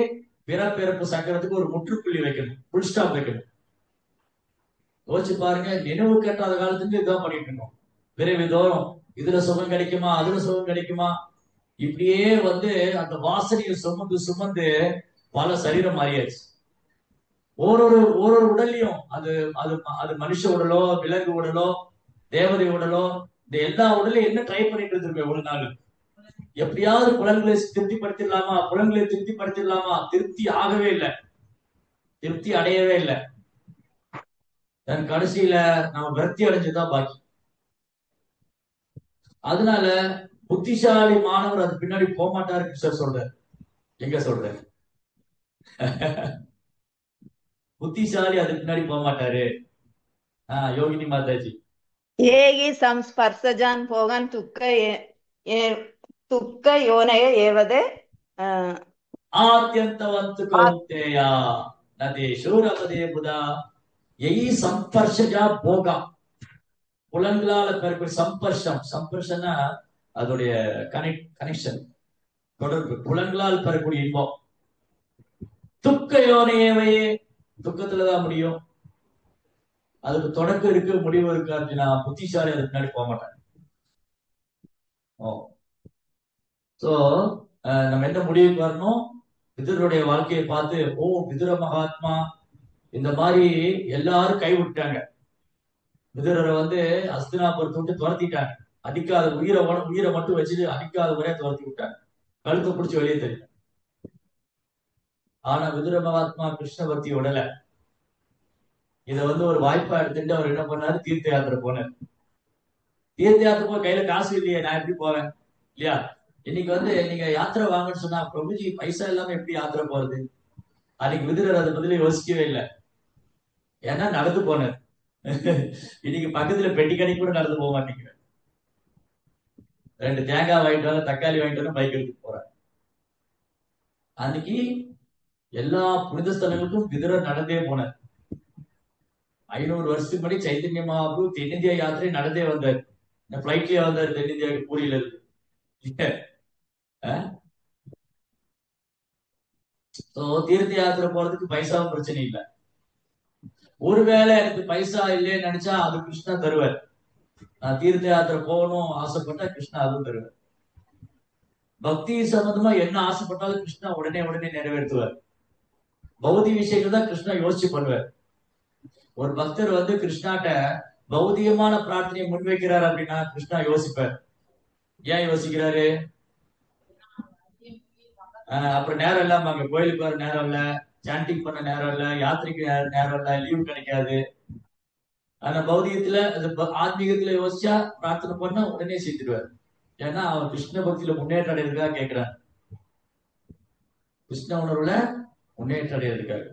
பிறப்பிறப்பு சக்கரத்துக்கு ஒரு முற்றுப்புள்ளி வைக்கணும், புல் ஸ்டாப் வைக்கணும். யோசிச்சு பாருங்க. நினைவு கட்டாத காலத்துக்கு இதான் பண்ணிட்டு இருக்கோம். பிறவி தோறும் இதுல சுகம் கிடைக்குமா, அதுல சுகம் கிடைக்குமா, இப்படியே அந்த வாசனையை சுமந்து பல சரீரம் மாறியாச்சு. ஒரு உடல்லையும் அது அது அது மனுஷ உடலோ, விலங்கு உடலோ, தேவதை உடலோ, இந்த எல்லா உடலையும் என்ன ட்ரை பண்ணிட்டு இருந்திருப்பேன் ஒரு நாள். எப்படியாவது புலன்களை திருப்திப்படுத்திடலாமா, திருப்தி ஆகவே இல்லை, திருப்தி அடையவே இல்லை. கடைசியில நம்ம விரக்தி அடைஞ்சுதான் பாக்கி. அதனால புத்திசாலி மாணவர் அது பின்னாடி போக மாட்டாரு கிருஷ்ணர் சொல்றாரு. எங்க சொல்றாரு? புத்திசாலி அதுக்கு பின்னாடி போக மாட்டாரு. யோகினி மாதாஜி. ஏகி சம்ஸ்பர்சஜான் போகன் துக்க யோனய ஏவதே ஆத்யந்தவந்து கௌந்தேயா நதேஷு ரவதே புதா. எய் சம்பர்ஷஜா போகா, புலன்களால பெறக்கூடிய சம்பர்ஷம்னா அதோடைய கனெக்ஷன், தொடர்பு. புலன்களால் பெறக்கூடிய இன்பம். துக்க யோனையவையே, துக்கத்துலதான் முடியும். அதுக்கு தொடக்கம் இருக்கு, முடிவு இருக்கு அப்படின்னா புத்திசாலி அதுக்கு முன்னாடி போக மாட்டாங்க. சோ நம்ம என்ன முடிவுக்கு வரணும்? விதுரருடைய வாழ்க்கையை பார்த்து, விதுர மகாத்மா இந்த மாதிரி எல்லாரும் கைவிட்டாங்க. விதுரரை அஸ்தினாபுரத்தை விட்டு துரத்திட்டாங்க. அடிக்காத உயிரை மட்டும் வச்சுட்டு அடிக்காத முறையா துரத்தி விட்டாங்க. கழுத்தை பிடிச்சி வெளியே தெரியும். ஆனா விதுர மகாத்மா கிருஷ்ண பக்தி உடல. இத ஒரு வாய்ப்பா எடுத்துட்டு அவர் என்ன பண்ணாரு? தீர்த்த யாத்திரை போனார். தீர்த்த யாத்திரை போய் கையில காசு இல்லையே, நான் எப்படி போவேன் இல்லையா? இன்னைக்கு நீங்க யாத்திரை வாங்கன்னு சொன்னா, பிரபுஜி பைசா இல்லாம எப்படி யாத்திரை போறது? அன்னைக்கு விதுரர் அதை பதில யோசிக்கவே இல்லை. ஏன்னா நடந்து போனார். இன்னைக்கு பக்கத்துல பெட்டி கடைக்கு கூட நடந்து போக மாட்டேங்கிற. 2 தேங்காய் வாங்கிட்டு வந்து, தக்காளி வாங்கிட்டு வந்து பைக் எடுத்து போறார். அன்னைக்கு எல்லா புனித ஸ்தலங்களுக்கும் விதுரர் நடந்தே போனார். 500 வருஷத்துக்கு முன்னாடி சைத்தன்ய மகாபு தென்னிந்தியா யாத்திரை நடந்தே வந்தார். பிளைட்லயே வந்தார் தென்னிந்தியாவுக்கு, பூரியில இருக்கு. சோ தீர்த்த யாத்திரை போறதுக்கு பைசாவும் பிரச்சனை இல்லை. ஒருவேளை எனக்கு பைசா இல்லைன்னு நினைச்சா அது கிருஷ்ணா தருவார். நான் தீர்த்த யாத்திரை போகணும் ஆசைப்பட்டா கிருஷ்ணா அதுவும் தருவார். பக்தி சம்பந்தமா என்ன ஆசைப்பட்டாலும் கிருஷ்ணா உடனே நிறைவேற்றுவார். பௌதிக விஷயங்கள் தான் கிருஷ்ணா யோசிச்சு பண்ணுவார். ஒரு பக்தர் கிருஷ்ணாட்ட பௌதிகமான பிரார்த்தனையை முன்வைக்கிறார் அப்படின்னா கிருஷ்ணா யோசிப்பார். ஏன் யோசிக்கிறாரு? அப்புறம் நேரம் இல்லாம அங்க கோயிலுக்கு வர நேரம் இல்ல, சாண்டிங் பண்ண நேரம் இல்ல, யாத்திரைக்கு நேரம் இல்ல, லீவ் கிடைக்காது. ஆனா பௌதிகத்துல ஆத்மீகத்துல யோசிச்சா பிரார்த்தனை பண்ணா உடனே சேர்த்துடுவார். ஏன்னா அவர் கிருஷ்ண பக்தியில முன்னேற்றம் அடைறதுக்காக கேட்கிறார். கிருஷ்ண உணர்வுல முன்னேற்றம் அடைறதுக்காக.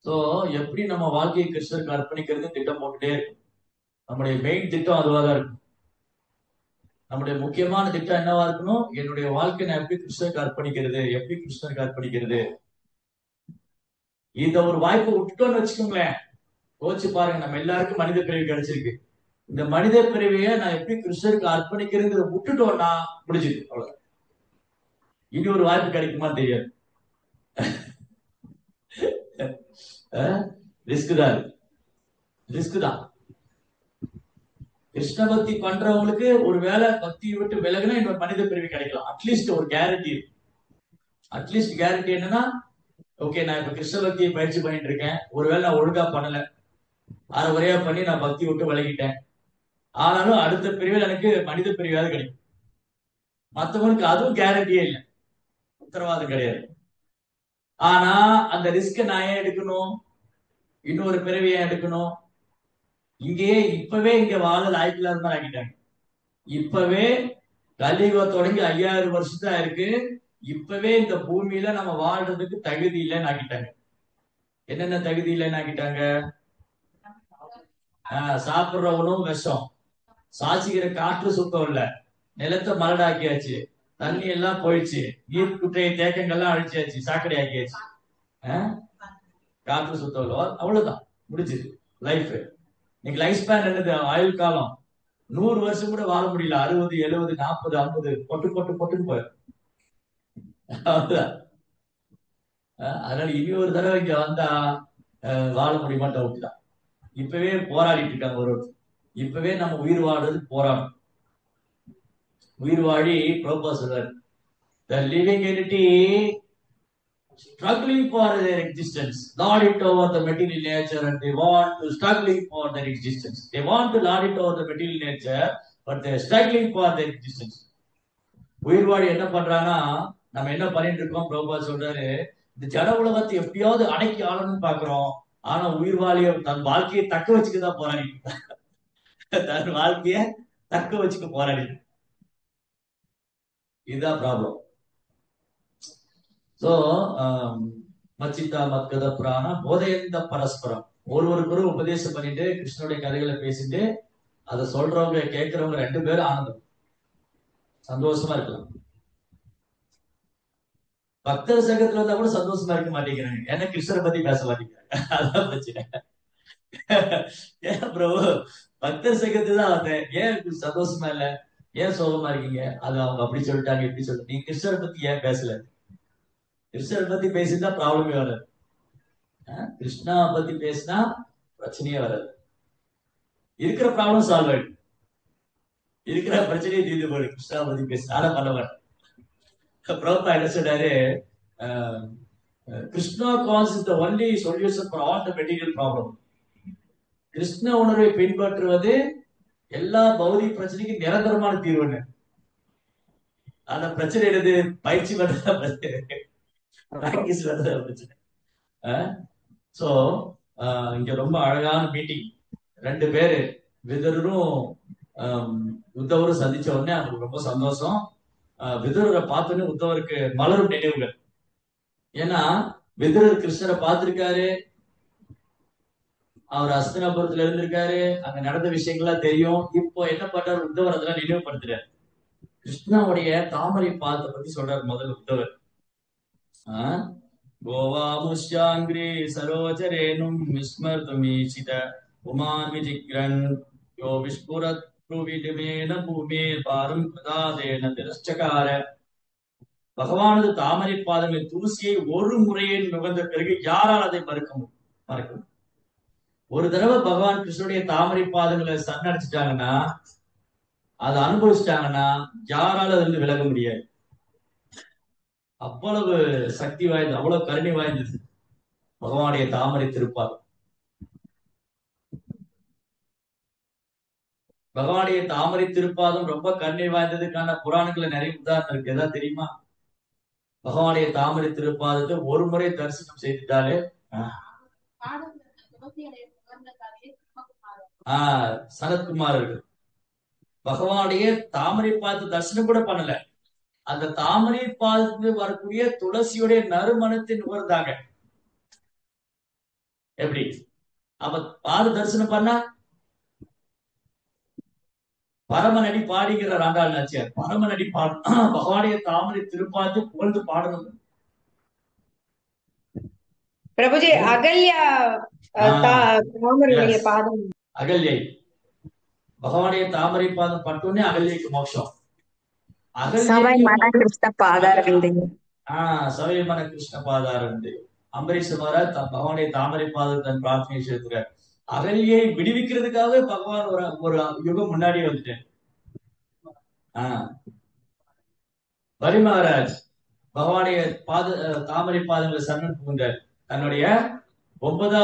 சோ எப்படி நம்ம வாழ்க்கையை கிருஷ்ணருக்கு அர்ப்பணிக்கிறது திட்டம் போட்டுட்டே இருக்கும். நம்முடைய மெயின் திட்டம் அதுவா தான் இருக்கும். நம்முடைய முக்கியமான திட்டம் என்னவா இருக்கணும்? என்னுடைய வாழ்க்கை நான் எப்படி கிருஷ்ணருக்கு அர்ப்பணிக்கிறது, எப்படி கிருஷ்ணருக்கு அர்ப்பணிக்கிறது. இந்த ஒரு வாய்ப்பை விட்டுட்டோம்னு வச்சுக்கோங்களேன், யோசிச்சு பாருங்க. நம்ம எல்லாருக்கும் மனித பிறவி கிடைச்சிருக்கு. இந்த மனித பிறவியை நான் எப்படி கிருஷ்ணருக்கு அர்ப்பணிக்கிறேங்கிறத விட்டுட்டோம்னா முடிஞ்சுது, அவ்வளவு. இனி ஒரு வாய்ப்பு கிடைக்குமா தெரியாது. ரிஸ்க் தான், ரிஸ்க் தான். கிருஷ்ண பக்தி பண்றவங்களுக்கு ஒரு வேலை பக்தியை விட்டு விலகுனா இன்னொரு மனித பிறவி கிடைக்கலாம். அட்லீஸ்ட் ஒரு கேரண்டி. அட்லீஸ்ட் கேரண்டி என்னன்னா, ஓகே நான் இப்ப கிருஷ்ண பக்தியை பயிற்சி பண்ணிட்டு இருக்கேன், ஒருவேளை நான் ஒழுங்கா பண்ணல, அரை வரையா பண்ணி நான் பக்தி விட்டு விலகிட்டேன், ஆனாலும் அடுத்த பிரிவில் எனக்கு மனித பிரிவாவது கிடைக்கும். மற்றவங்களுக்கு அதுவும் கேரண்டியே இல்லை, உத்தரவாதம் கிடையாது. ஆனா அந்த ரிஸ்க நான் ஏன் எடுக்கணும்? இன்னொரு பிறவி ஏன் எடுக்கணும்? இங்கேயே இப்பவே இங்க வாழ லாய்க்கில்லாத மாதிரி ஆக்கிட்டாங்க. இப்பவே கலியுகம் தொடங்கி 5000 வருஷம் இருக்கு. இப்பவே இந்த பூமியில நம்ம வாழ்றதுக்கு தகுதி இல்லைன்னு ஆக்கிட்டாங்க. என்னென்ன தகுதி இல்லைன்னு ஆக்கிட்டாங்க? சாப்பிடுற உணவு விஷம், சாச்சிக்கிற காற்று சுத்தம் இல்ல, நிலத்தை மலடாக்கியாச்சு, தண்ணி எல்லாம் போயிடுச்சு, நீர் குற்றைய தேக்கங்கள்லாம் அழிச்சாச்சு, சாக்கடை ஆக்கியாச்சு, காற்று சுத்தம் இல்ல, அவ்வளவுதான், முடிஞ்சது லைஃப். இன்னைக்கு லைஃப் ஸ்பேன் என்னது? ஆயுள் காலம் 100 வருஷம் கூட வாழ முடியல. 60, 70, 40, 50 பொட்டு பொட்டு பொட்டுன்னு போயிடும். அதனால இனி ஒரு தடவை இங்க வந்தா வாழ முடியுமா டவுட் தான். இப்பவே போராடிட்டு இருக்காங்க ஒரு. இப்பவே நம்ம உயிர் வாழ்றதுக்கு போராடும். உயிர் வாழி பிரபா சொல்றாரு, the living entity struggling for their existence, lord it over the material nature, and they want to struggling for their existence. They want to lord it over the material nature, but they are struggling for their existence. உயிர் வாழி என்ன பண்றாங்கன்னா, நம்ம என்ன பண்ணிட்டு இருக்கோம்? பிரபா சொல்றாரு, இந்த ஜட உலகத்தை எப்படியாவது அடக்கி ஆளணும்னு பாக்குறோம். ஆனா உயிர் வாழிய தன் வாழ்க்கையை தக்க வச்சுக்கதான் போராடிட்டு, தன் வாழ்க்கைய தக்க வச்சுக்க போராடிட்டு. இதுதான் ப்ராப்ளம். சோ மச்சிதா மக்கத பிராண போதையந்த பரஸ்பரம், ஒருவருக்கொரு உபதேசம் பண்ணிட்டு கிருஷ்ணனுடைய கதைகளை பேசிட்டு அதை சொல்றவங்க கேட்கிறவங்க 2 பேரும் ஆனந்தம், சந்தோஷமா இருக்கலாம். பக்தர் சங்கத்துல வந்தா கூட சந்தோஷமா இருக்க மாட்டேங்கிறாங்க. ஏன்னா கிருஷ்ணரை பத்தி பேச மாட்டேங்கிறாங்க. அதான் பிரச்சனை. ஏன் பிரபு பக்தர் சங்கத்துல தான் வந்தேன், ஏன் சந்தோஷமா இல்ல, ஏன் சோகமா இருக்கீங்க? அது அவங்க அப்படி சொல்லிட்டாங்க, இப்படி சொல்லிட்டு. நீங்க கிருஷ்ணரை பத்தி ஏன் பேசல? கிருஷ்ணரை பத்தி பேசினா ப்ராப்ளமே வராது. கிருஷ்ணா பத்தி பேசினா பிரச்சனையே வராது. இருக்கிற ப்ராப்ளம் சால்வ் ஆயிடும், இருக்கிற பிரச்சனையை தீர்ந்து போயிடும். கிருஷ்ணா பத்தி பேசினா பண்ண மாட்டேன். பிரபா என்ன சொல்றாரு, Krishna cause is the only solution for all the material problem. Krishna உணர்வை பின்பற்றுவது எல்லா பௌதிக பிரச்சனைக்கும் நிரந்தரமான தீர்வுன்னு. அந்த பிரச்சனை என்னது? பயிற்சி பண்றதா பிரச்சனை, பிராக்டிஸ் பண்றதா பிரச்சனை. சோ இங்க ரொம்ப அழகான மீட்டிங். 2 பேரு விதுரரும் உத்தவரும் சந்திச்ச உடனே அவங்களுக்கு ரொம்ப சந்தோஷம். விதுரரை பார்த்தோன்னே உத்தவருக்கு மலரும் நினைவுகள். ஏன்னா விதுரர் கிருஷ்ணரை பார்த்திருக்காரு, அவர் அஸ்தினாபுரத்துல இருந்திருக்காரு, அங்க நடந்த விஷயங்கள்லாம் தெரியும். இப்போ என்ன பண்றாரு? உத்தவர் அதெல்லாம் நினைவுபடுத்துறாரு. கிருஷ்ணாவுடைய தாமரை பாதத்தை பத்தி சொல்றாரு முதல்ல உத்தவர். கோவா முஷ்யாங்கிரி சரோஜரேனும் விஸ்மர்துமீசித உமான் விஜிக்ரன் யோ விஸ்புரத் புவிடுமேன பூமே பாரம் பிரதாதேன திரஷ்டகார. பகவானது தாமரை பாதங்களின் தூசியை ஒரு முறையே நுகர்ந்த பிறகு யாரால் அதை மறக்கும்? ஒரு தடவை பகவான் கிருஷ்ணனுடைய தாமரை பாதங்களை சன்னடிச்சிட்டாங்கன்னா, அதை அனுபவிச்சிட்டாங்கன்னா யாரால அதுல இருந்து விலக முடியாது. அவ்வளவு சக்தி வாய்ந்தது, அவ்வளவு கருணை வாய்ந்தது பகவானுடைய தாமரை திருப்பாதம். பகவானுடைய தாமரை திருப்பாதம் ரொம்ப கருணை வாய்ந்ததுக்கான புராணங்கள்ல நிறைய உதாரணம் இருக்கு. எதாவது தெரியுமா? பகவானுடைய தாமரை திருப்பாதத்தை ஒரு முறை தரிசனம் செய்துட்டாலே சனத்குமாரர்கள் பகவானுடைய தாமரை பாதத்தை தரிசனம் கூட பண்ணல, அந்த தாமரை பாதத்து வரக்கூடிய துளசியுடைய நறுமணத்தை நுகர்ந்தாங்க. எப்படி? அப்ப பாத தரிசனம் பண்ணா பரமநடி பாடிங்கிற ஆண்டாள் நாச்சியார் பரமநடி பாடு பகவானுடைய தாமரை திருப்பாத்து புகழ்ந்து பாடணும். பிரபுஜி அகல்யா தாமரையுடைய பாதம், அகல்யை பகவானுடைய தாமரை பாதம் பட்டோன்னே அகல்யைக்கு மோட்சம். சவைமன கிருஷ்ண பாதாரவிந்தை. சவைமன கிருஷ்ண பாதாரவிந்தை. அம்பரீஷ் மகாராஜ் பகவானுடைய தாமரை பாதத்தின் பிரார்த்தனை செய்திருக்கிறார். அகல்யை விடுவிக்கிறதுக்காகவே பகவான் ஒரு யுகம் முன்னாடி வந்துட்டேன். பரி மகாராஜ் பகவானுடைய தாமரை பாதங்களை சரணம் புகுந்தார். தன்னுடைய 3வது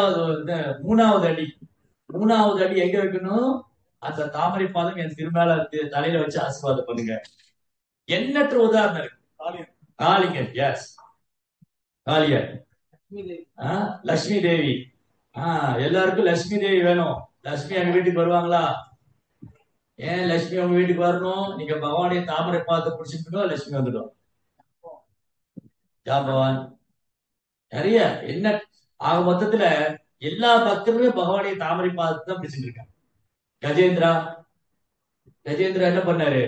அடி எங்க வைக்கணும்? அந்த தாமரை பாதம் என் திருமேல தலையில வச்சு ஆசீர்வாதம் பண்ணுங்க. எண்ணற்ற உதாரணம் இருக்கு. காளிங்கன், எஸ், காளியர், லட்சுமி தேவி. எல்லாருக்கும் லட்சுமி தேவி வேணும். லட்சுமி எங்க வீட்டுக்கு வருவாங்களா? ஏன் லட்சுமி உங்க வீட்டுக்கு வரணும்? நீங்க பகவானுடைய தாமரை பாதத்தை பிடிச்சிட்டு லட்சுமி வந்துடும். பகவான் நிறைய என்ன ஆக மொத்தத்துல எல்லா பக்தருமே பகவானுடைய தாமரை பாதத்தை தான் பிடிச்சிட்டு இருக்காங்க. கஜேந்திரா என்ன பண்ணாரு?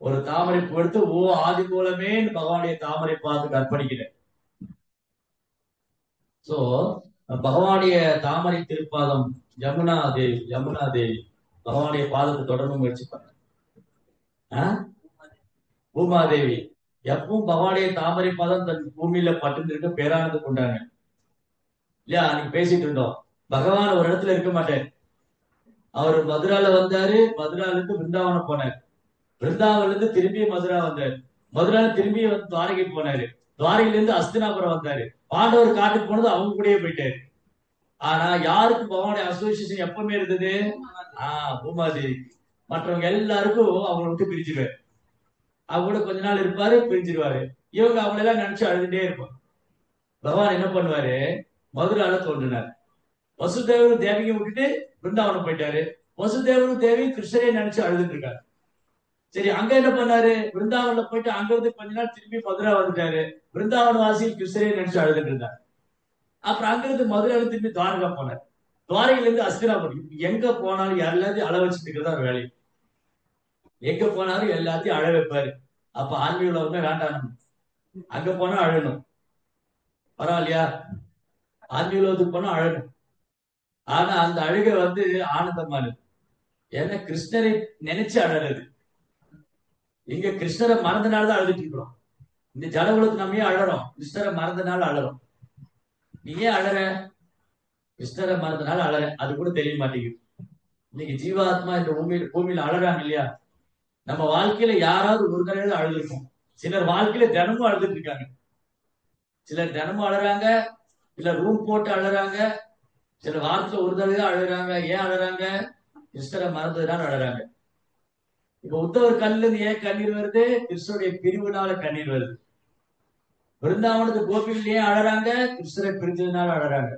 ஒரு தாமரை பூ எடுத்து ஆதி மூலமே பகவானுடைய தாமரை பாதத்துக்கு அர்ப்பணிக்கிறேன். சோ பகவானுடைய தாமரை திருப்பாதம் யமுனா தேவி பகவானுடைய பாதத்தை தொடர்ந்து முயற்சி பண்ண. பூமாதேவி எப்பவும் பகவானுடைய தாமரை பாதம் தன் பூமியில பட்டு இருக்க பேரானது கொண்டாங்க இல்லையா? அன்னைக்கு பேசிட்டு இருந்தோம். பகவான் ஒரு இடத்துல இருக்க மாட்டார். அவர் மதுரால வந்தாரு, மதுரால இருந்து பிருந்தாவனம் போனார், பிருந்தாவன்ல இருந்து திரும்பி மதுரா வந்தாரு, மதுரால திரும்பி வந்து துவாரகை போனாரு, துவாரகையில இருந்து அஸ்தினாபுரம் வந்தாரு. பாண்டவர் காட்டுக்கு போனது அவங்க கூடயே போயிட்டாரு. ஆனா யாருக்கு பகவானுடைய அசோசியேஷன் எப்பவுமே இருந்தது? பூமாதேவி. மற்றவங்க எல்லாருக்கும் அவங்களை விட்டு பிரிஞ்சிருவாரு. அவங்க கூட கொஞ்ச நாள் இருப்பாரு, பிரிஞ்சிருவாரு. இவங்க அவங்களெல்லாம் நினைச்சு அழுதுட்டே இருப்பாங்க. பகவான் என்ன பண்ணுவாரு? மதுரால தோன்றினார். வசுதேவரும் தேவியை விட்டுட்டு பிருந்தாவனம் போயிட்டாரு. வசுதேவரும் தேவியும் கிருஷ்ணரை நினைச்சு அழுதுட்டு இருக்காரு. சரி, அங்க என்ன பண்ணாரு? பிருந்தாவன்ல போயிட்டு அங்க இருந்து கொஞ்ச நாள் திரும்பி மதுரா வந்துட்டாரு. பிருந்தாவன வாசியில் கிருஷ்ணரை நினைச்சு அழுதுட்டு இருந்தார். அப்புறம் அங்கிருந்து மதுரையில திரும்பி துவாரகா போனார். துவாரகையில இருந்து அஸ்தினாபுரம். எங்க போனாலும் எல்லாத்தையும் அழ வச்சுட்டு இருக்கிறதா வேலை. எங்க போனாலும் எல்லாத்தையும் அழ வைப்பாரு. அப்ப ஆன்மீக உலகமே வேண்டாம், அங்க போனா அழணும். பரவாயில்லையா? ஆன்மீக உலகத்துக்கு போனா அழணும். ஆனா அந்த அழுகை ஆனந்தமானது. ஏன்னா கிருஷ்ணரை நினைச்சு அழறது. இங்க கிருஷ்ணரை மறந்தனால்தான் அழுதுட்டு இருக்கிறோம். இந்த ஜட உலகத்துக்கு நம்ம ஏன் அழறோம்? கிருஷ்ணரை மறந்தனால அழறோம். நீ ஏன் அழற? கிருஷ்ணரை மறந்தனால அழற. அது கூட தெரிய மாட்டேங்குது. இன்னைக்கு ஜீவாத்மா இந்த பூமியில அழறாங்க இல்லையா? நம்ம வாழ்க்கையில யாராவது ஒரு தடவை அழுதுருக்கும். சிலர் வாழ்க்கையில தினமும் அழுதுட்டு இருக்காங்க. சிலர் தினமும் அழறாங்க, இல்ல ரூம் போட்டு அழறாங்க, சில வாரத்துல ஒரு தடவை தான் அழுறாங்க. ஏன் அழறாங்க? கிருஷ்ணரை மறந்ததுனால அழறாங்க. இப்ப உத்தவர் கண்ணுல இருந்து ஏன் கண்ணீர் வருது? கிருஷ்ணருடைய பிரிவுனால கண்ணீர் வருது. பிருந்தாவனத்து கோபிகள் ஏன் அழறாங்க? கிருஷ்ணரை பிரிஞ்சதுனால அழறாங்க.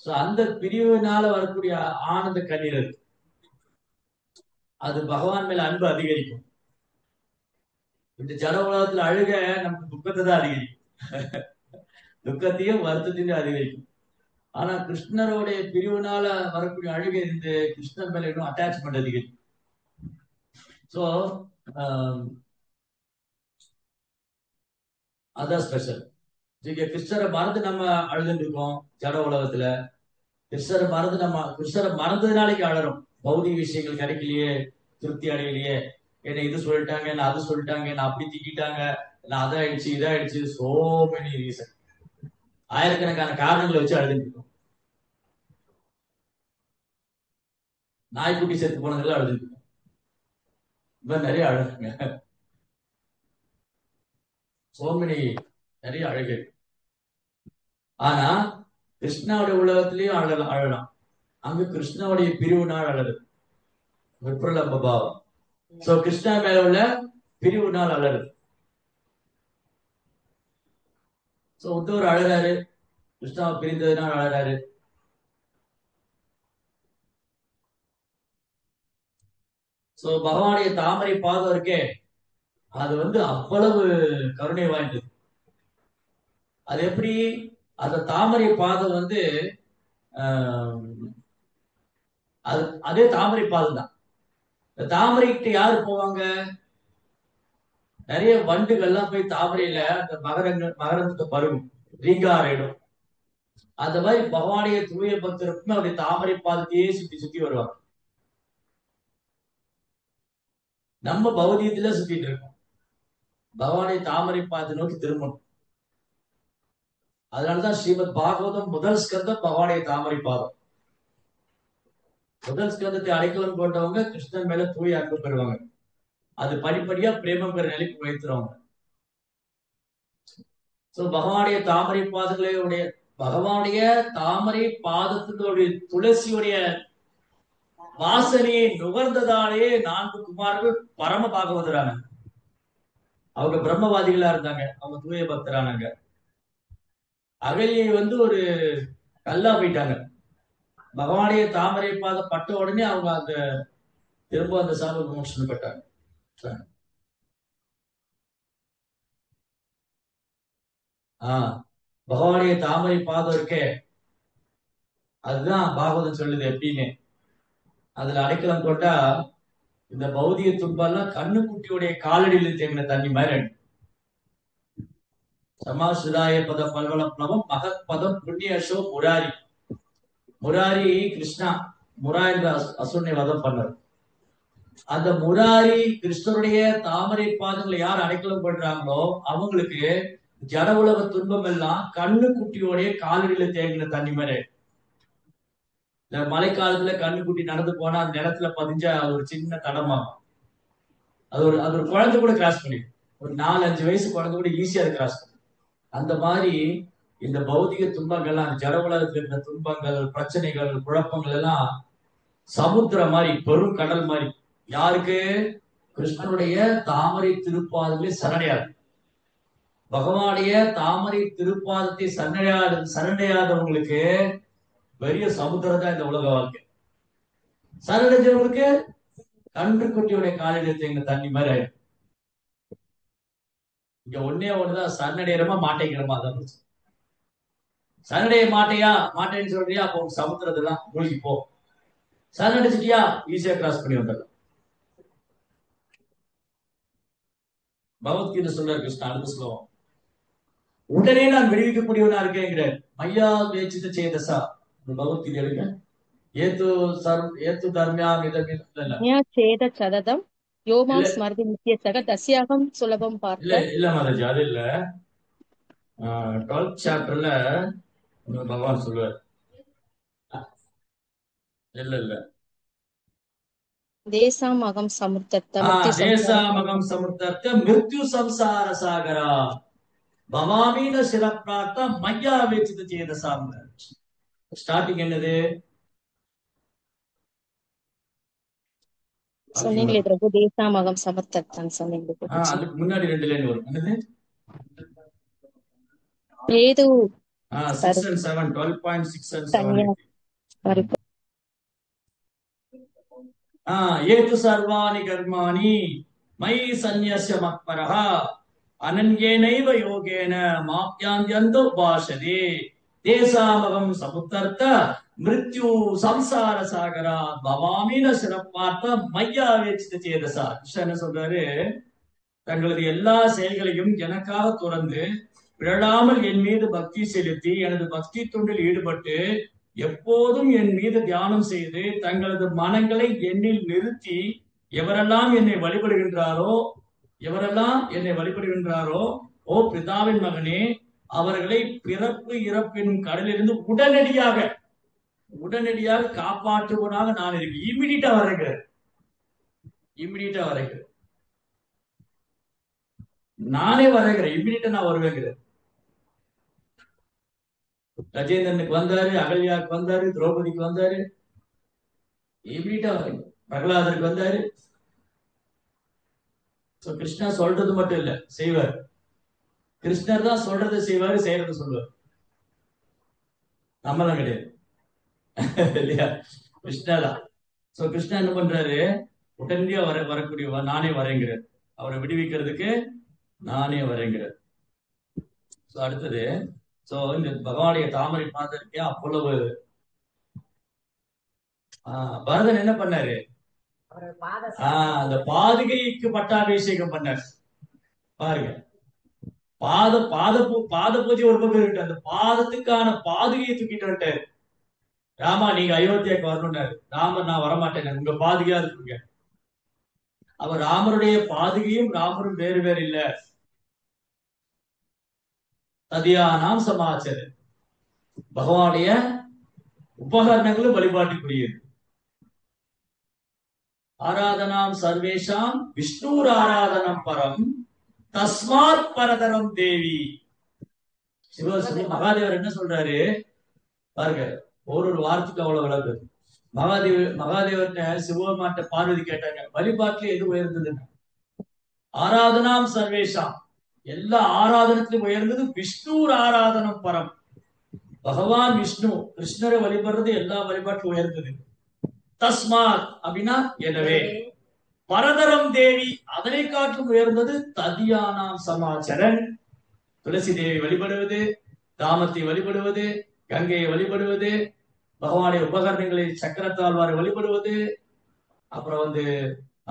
சோ அந்த பிரிவுனால வரக்கூடிய ஆனந்த கண்ணீர் அது பகவான் மேல அன்பு அதிகரிக்கும். இந்த ஜட உலகத்துல அழுக நமக்கு துக்கத்தை தான் அதிகரிக்கும், துக்கத்தையும் வருத்தத்தையும் அதிகரிக்கும். ஆனா கிருஷ்ணருடைய பிரிவுனால வரக்கூடிய அழுகை இருந்து கிருஷ்ணன் மேல இன்னும் அட்டாச்மெண்ட் அதிகரிக்கும். சோ அதான் ஸ்பெஷல். கிருஷ்ணரை மறந்து நம்ம அழுதுட்டு இருக்கோம் ஜட உலகத்துல. கிருஷ்ணரை மறந்ததுனால அழறோம். பௌதிக விஷயங்கள் கிடைக்கலையே, திருப்தி அடையலையே, என்ன இது சொல்லிட்டாங்க, என்ன அது சொல்லிட்டாங்க, என்ன அப்படி திக்கிட்டாங்க, என்ன அதாயிடுச்சு இதாயிடுச்சு, சோ மெனி ரீசன். ஆயிரக்கணக்கான காரணங்களை வச்சு அழுதுட்டு இருக்கோம். நாய்க்குட்டி செத்து போனதுல அழுதுட்டு இருக்கோம். இப்ப நிறைய அழுகுங்க, சோ மெனி, நிறைய அழுகை. ஆனா கிருஷ்ணாவுடைய உலகத்திலயும் அழலாம். அங்கு கிருஷ்ணாவுடைய பிரிவு நாள் அழகு, விப்ரலம்ப பாவம். சோ கிருஷ்ணா மேல உள்ள பிரிவு நாள் அழகு. சோ உத்தவர் அழகாரு, கிருஷ்ணாவை பிரிந்ததுனால் அழகாரு. சோ பகவானுடைய தாமரை பாதம் இருக்கே, அது அவ்வளவு கருணை வாய்ந்தது. அது எப்படி? அந்த தாமரை பாதம் அது அதே தாமரை பாதம் தான். தாமரைக்கிட்ட யாரு போவாங்க? நிறைய வண்டுகள்லாம் போய் தாமரையில அந்த மகரந்தத்தை பருகும், ரீங்காரிடும். அந்த மாதிரி பகவானுடைய தூய பக்தருக்குமே அவருடைய தாமரை பாதத்தையே சுத்தி சுத்தி வருவாங்க. நம்ம பௌதியத்துல சுத்திட்டு இருக்கோம், பகவானுடைய தாமரை பாதத்தை நோக்கி திரும்பணும். அதனாலதான் ஸ்ரீமத் பாகவதம் முதல் ஸ்கந்தம் பகவானுடைய தாமரை பாதம். முதல் ஸ்கந்தத்தை அடைக்கலம் கொண்டவங்க கிருஷ்ணன் மேல தூய அன்பு பெறுவாங்க. அது படிப்படியா பிரேமம் பெற நிலைக்கு வைத்துருவாங்க. சோ பகவானுடைய தாமரை பாதங்களுடைய, பகவானுடைய தாமரை பாதத்தினுடைய துளசியுடைய வாசனையை நுகர்ந்ததாலே 4 குமாரர்கள் பரம பாகவதரான. அவங்க பிரம்மவாதிகளா இருந்தாங்க, அவங்க தூய பக்தரானாங்க. அகலியை ஒரு கல்லா போயிட்டாங்க. பகவானுடைய தாமரை பாத பட்ட உடனே அவங்க திரும்ப அந்த சாப விமோசனம் பெற்றாங்க. பகவானுடைய தாமரை பாதம் இருக்கே, அதுதான் பாகவதம் சொல்லுது எப்படின்னு. அதுல அடைக்கலம் கொண்டா இந்த பௌதிக துன்பெல்லாம் கண்ணுக்குட்டியுடைய காலடியில் தேங்கின தண்ணி மாதிரி. சமாசுதாய பத பல்வளப்ளவம் மகத் பதம் புண்ணியசோ முராரி. முராரி கிருஷ்ணா, முரா என்ற அசுரனை வதம் பண்ணார். அந்த முராரி கிருஷ்ணருடைய தாமரை பாதங்களை யார் அடைக்கலம் பண்றாங்களோ அவங்களுக்கு ஜட உலக துன்பம் எல்லாம் கண்ணுக்குட்டியோடைய காலடியில தேங்கின தண்ணி மாதிரி. இந்த மழைக்காலத்துல கண்ணுக்குட்டி நடந்து போனா அந்த நிலத்துல பதிஞ்சா அது ஒரு சின்ன தடமாகும். அது ஒரு குழந்தை கூட கிராஸ் பண்ணிடும். ஒரு 4-5 வயசு குழந்தை கூட ஈஸியா கிராஸ் பண்ணும். அந்த மாதிரி இந்த பௌதிக துன்பங்கள்லாம், ஜட உலகத்துல இருக்கிற துன்பங்கள், பிரச்சனைகள், குழப்பங்கள் எல்லாம் சமுத்திரம் மாதிரி, பெரும் கடல் மாதிரி. யாருக்கு? கிருஷ்ணனுடைய தாமரை திருப்பாதங்களை சரணையாது. பகவானுடைய தாமரை திருப்பாதத்தை சரணையாதவங்களுக்கு பெரிய சமுத்திரம் தான் இந்த உலக வாழ்க்கை. சரணைஞ்சவங்களுக்கு கன்றுக்குட்டியுடைய காலிடத்தை எங்க தண்ணி மாதிரி ஆயிடும். இங்க ஒன்னே ஒண்ணுதான், சரணடையறமா மாட்டேங்கிறமா. அதான் சரணடைய மாட்டேன்னு சொல்றியா, அப்போ சமுத்திரத்தெல்லாம் மூழ்கி போ. சரணடைச்சிட்டியா, ஈஸியா கிராஸ் பண்ணி வந்துடலாம். பகவத்கீதை சொல்றார் கிருஷ்ணா, அடுத்த ஸ்லோகம். உடனே நான் விடுவிக்கக்கூடியவனா இருக்கேன். மையா வேச்சித்த சேதசா. பகவத்கீதை எடுங்க. ஏத்து தர்மியாம் சேத சததம் யோமா ஸ்மர்தி நித்யசக தஸ்யாகம் சுலபம் பார்த்த. இல்ல மாதாஜி, அது இல்ல. 12th சாப்டர்ல பகவான் சொல்லுவார். இல்ல தேசாமகம் சமுர்த்தர்த்த மிருத்யு சம்சார சாகரா பவாமீன சிரப்ரார்த்த மையா வேச்சித சேதசாம். ஸ்டார்டிங் என்னது சொன்னீங்களே பிரபு? தேசாமகம் சமுர்த்தர்த்தம் சொன்னீங்க. அதுக்கு முன்னாடி 2 லைன் வரும். என்னது? ஏது 6 and 7, 12.6 and 7. ஏது சர்வாணி கர்மாணி மயி சந்நியஸ்ய மத்பரஹ அனன்யேனைவ யோகேன மாப்யாந்த்யந்தோ உபாசதே தேசாமகம் சமுத்தர்த்த மிருத்யு சம்சார சாகரா பவாமீன சிறப்பார்த்த மையா வேச்சித சேதசா. கிருஷ்ணன் என்ன சொல்றாரு? தங்களது எல்லா செயல்களையும் எனக்காக துறந்து விழாமல் என் மீது பக்தி செலுத்தி எனது பக்தி தொண்டில் ஈடுபட்டு எப்போதும் என் மீது தியானம் செய்து தங்களது மனங்களை என்னில் நிறுத்தி எவரெல்லாம் என்னை வழிபடுகின்றாரோ ஓ பிதாவின் மகனே, அவர்களை பிறப்பு இறப்பின் கடலிலிருந்து உடனடியாக காப்பாற்றுவனாக நான் இருக்கேன். இம்மிடியா வரைகிறேன், நானே வரைகிறேன், இம்மிடியா நான் வருவேங்கிறேன். கஜேந்திரனுக்கு வந்தாரு, அகல்யாவுக்கு வந்தாரு, திரௌபதிக்கு வந்தாரு, இம்மிடியா வரைங்க. பிரகலாதருக்கு வந்தாரு. கிருஷ்ணா சொல்றது மட்டும் இல்ல, செய்வார். கிருஷ்ணர் தான் சொல்றதை செய்வாரு, செய்யறதை சொல்லுவார். நம்மலாம் கிடையாது இல்லையா? கிருஷ்ணா தான். கிருஷ்ணா என்ன பண்றாரு, உடனடியா வரக்கூடிய நானே வரேங்கிறார். அவரை விடுவிக்கிறதுக்கு நானே வரேங்கிறார். அடுத்தது இந்த பகவானுடைய தாமரை பார்த்திருக்கே, அவ்வளவு பரதன் என்ன பண்ணாரு, அந்த பாதுகைக்கு பட்டாபிஷேகம் பண்ணார். பாருங்க, பாத பூஜை ஒரு பக்கம் இருக்கு, அந்த பாதத்துக்கான பாதுகையை தூக்கிட்டு வந்துட்டாரு. ராமா நீங்க அயோத்தியாவுக்கு வரணும்னாரு. ராமர் நான் வரமாட்டேன், உங்க பாதுகையா இருக்குங்க. அவர் ராமருடைய பாதுகையும் ராமரும் வேறு வேறு இல்ல. ததியானாம் சமாச்சார, பகவானுடைய உபகரணங்களும் வழிபாட்டுக்குரியது. ஆராதனாம் சர்வேஷாம் விஷ்ணூர் ஆராதனம் பரம் தஸ்மாத் பரதரம் தேவி. மகாதேவர் என்ன சொல்றாரு பாருங்க, ஒரு வார்த்தைக்கு அவ்வளவு விளக்கு. மகாதேவர் சிவபெருமான் பார்வதி கேட்டாங்க, வழிபாட்டுல எது உயர்ந்தது? ஆராதனாம் சர்வேஷாம், எல்லா ஆராதனத்திலும் உயர்ந்தது விஷ்ணூர் ஆராதனம் பரம். பகவான் விஷ்ணு கிருஷ்ணரை வழிபடுறது எல்லா வழிபாட்டிலும் உயர்ந்தது. தஸ்மாத் அப்படின்னா எனவே, பரதரம் தேவி அதனை காட்டிலும் உயர்ந்தது. ததியானாம் சமாச்சரன், துளசி தேவி வழிபடுவது, தாமத்தை வழிபடுவது, கங்கையை வழிபடுவது, பகவானுடைய உபகரணங்களை சக்கரத்தாழ்வாரை வழிபடுவது, அப்புறம்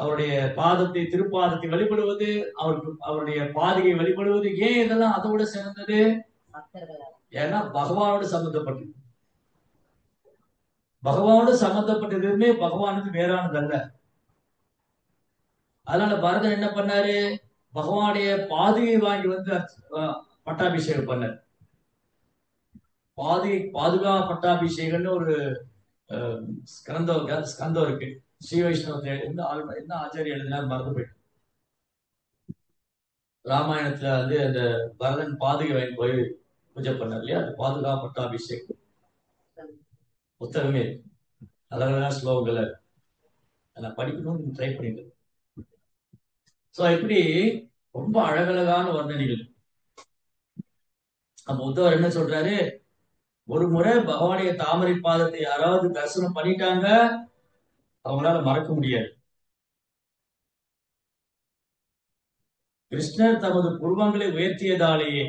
அவருடைய பாதத்தை திருப்பாதத்தை வழிபடுவது, அவருடைய பாதையை வழிபடுவது. ஏன் இதெல்லாம் அதோட சிறந்தது? ஏன்னா பகவானோடு சம்பந்தப்பட்டது. பகவானோடு சம்பந்தப்பட்டதுமே பகவானுக்கு வேறானது அல்ல. அதனால பரதன் என்ன பண்ணாரு, பகவானுடைய பாதுகை வாங்கி பட்டாபிஷேகம் பண்ணார். பாதுகா பட்டாபிஷேகம்னு ஒரு ஸ்கந்தம் இருக்கு ஸ்ரீ வைஷ்ணவத்துல. என்ன ஆச்சாரிய எழுதினார் மறந்து போயிட்டு. ராமாயணத்துல அந்த பரதன் பாதுகை வாங்கி போய் பூஜை பண்ணார் இல்லையா, அது பாதுகா பட்டாபிஷேகம் புத்தகமே இருக்கு. அழகழகா ஸ்லோகங்களை நான் படிக்கணும்னு ட்ரை பண்ணிட்டு. இப்படி ரொம்ப அழகழகான வர்ணனைகள். அப்ப உத்தவர் என்ன சொல்றாரு, ஒரு முறை பகவானுடைய தாமரை பாதத்தை யாராவது தரிசனம் பண்ணிட்டாங்க, அவங்களால மறக்க முடியாது. கிருஷ்ணர் தமது புருவங்களை உயர்த்தியதாலேயே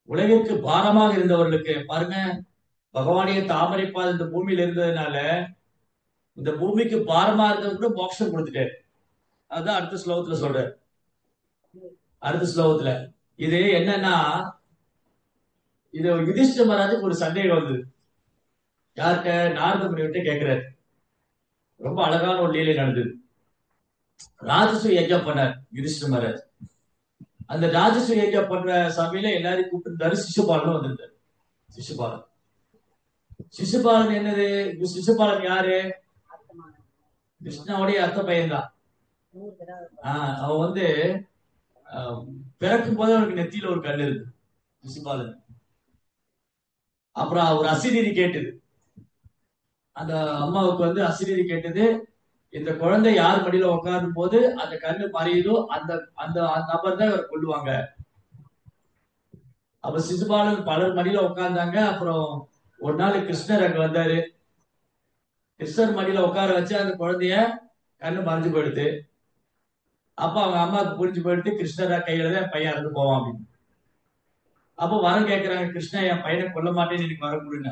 உலகிற்கு பாரமாக இருந்தவர்களுக்கு, பாருங்க, பகவானுடைய தாமரை பாதம் இந்த பூமியில இருந்ததுனால இந்த பூமிக்கு பாரமா இருந்தவங்க மோட்சம் கொடுத்துட்டாரு. அதுதான் அடுத்த ஸ்லோகத்துல சொல்றாரு. அடுத்த ஸ்லோகத்துல இது என்னன்னா, இது யுதிஷ்டிர மகாராஜுக்கு ஒரு சந்தேகம் வந்தது. யார்கிட்ட? நாரத முனிவர்கிட்ட கேட்கிறாரு. ரொம்ப அழகான ஒரு லீலை நடந்தது. ராஜசூய யஜ்ஞம் பண்ணார் யுதிஷ்டிர மகாராஜ். அந்த ராஜசூய யஜ்ஞம் பண்ற சபையில எல்லாரையும் கூப்பிட்டு சிசுபாலன் வந்திருந்தார். சிசுபாலன் என்னது? சிசுபாலன் யாரு? கிருஷ்ணாவுடைய அத்த பையன்தான். அவன் பிறக்கும் போது அவனுக்கு நெத்தியில ஒரு கல் இருக்கு சிசுபாலன். அப்புறம் ஒரு அசிரீதி கேட்டது. அந்த அம்மாவுக்கு அசிரீதி கேட்டது, இந்த குழந்தை யார் மடியில உட்காரும் போது அந்த கண்ணு மறையுதோ அந்த அந்த நபர் தான் இவர் கொள்ளுவாங்க. அப்ப சிசுபாலன் பலர் மடியில உட்கார்ந்தாங்க. அப்புறம் ஒரு நாள் கிருஷ்ணர் அங்க வந்தாரு. கிருஷ்ணர் மடியில உட்கார வச்சு அந்த குழந்தைய கண்ணு மறைஞ்சு போயிடுது. அப்ப அவங்க அம்மாவுக்கு புரிஞ்சு போயிடுது, கிருஷ்ணரா கையில தான் பையன் இறந்து போவான் அப்படின்னு. அப்ப வரம் கேட்கிறாங்க, கிருஷ்ணா என் பையனை கொல்ல மாட்டேன்னு எனக்கு வரம் கொடுங்க.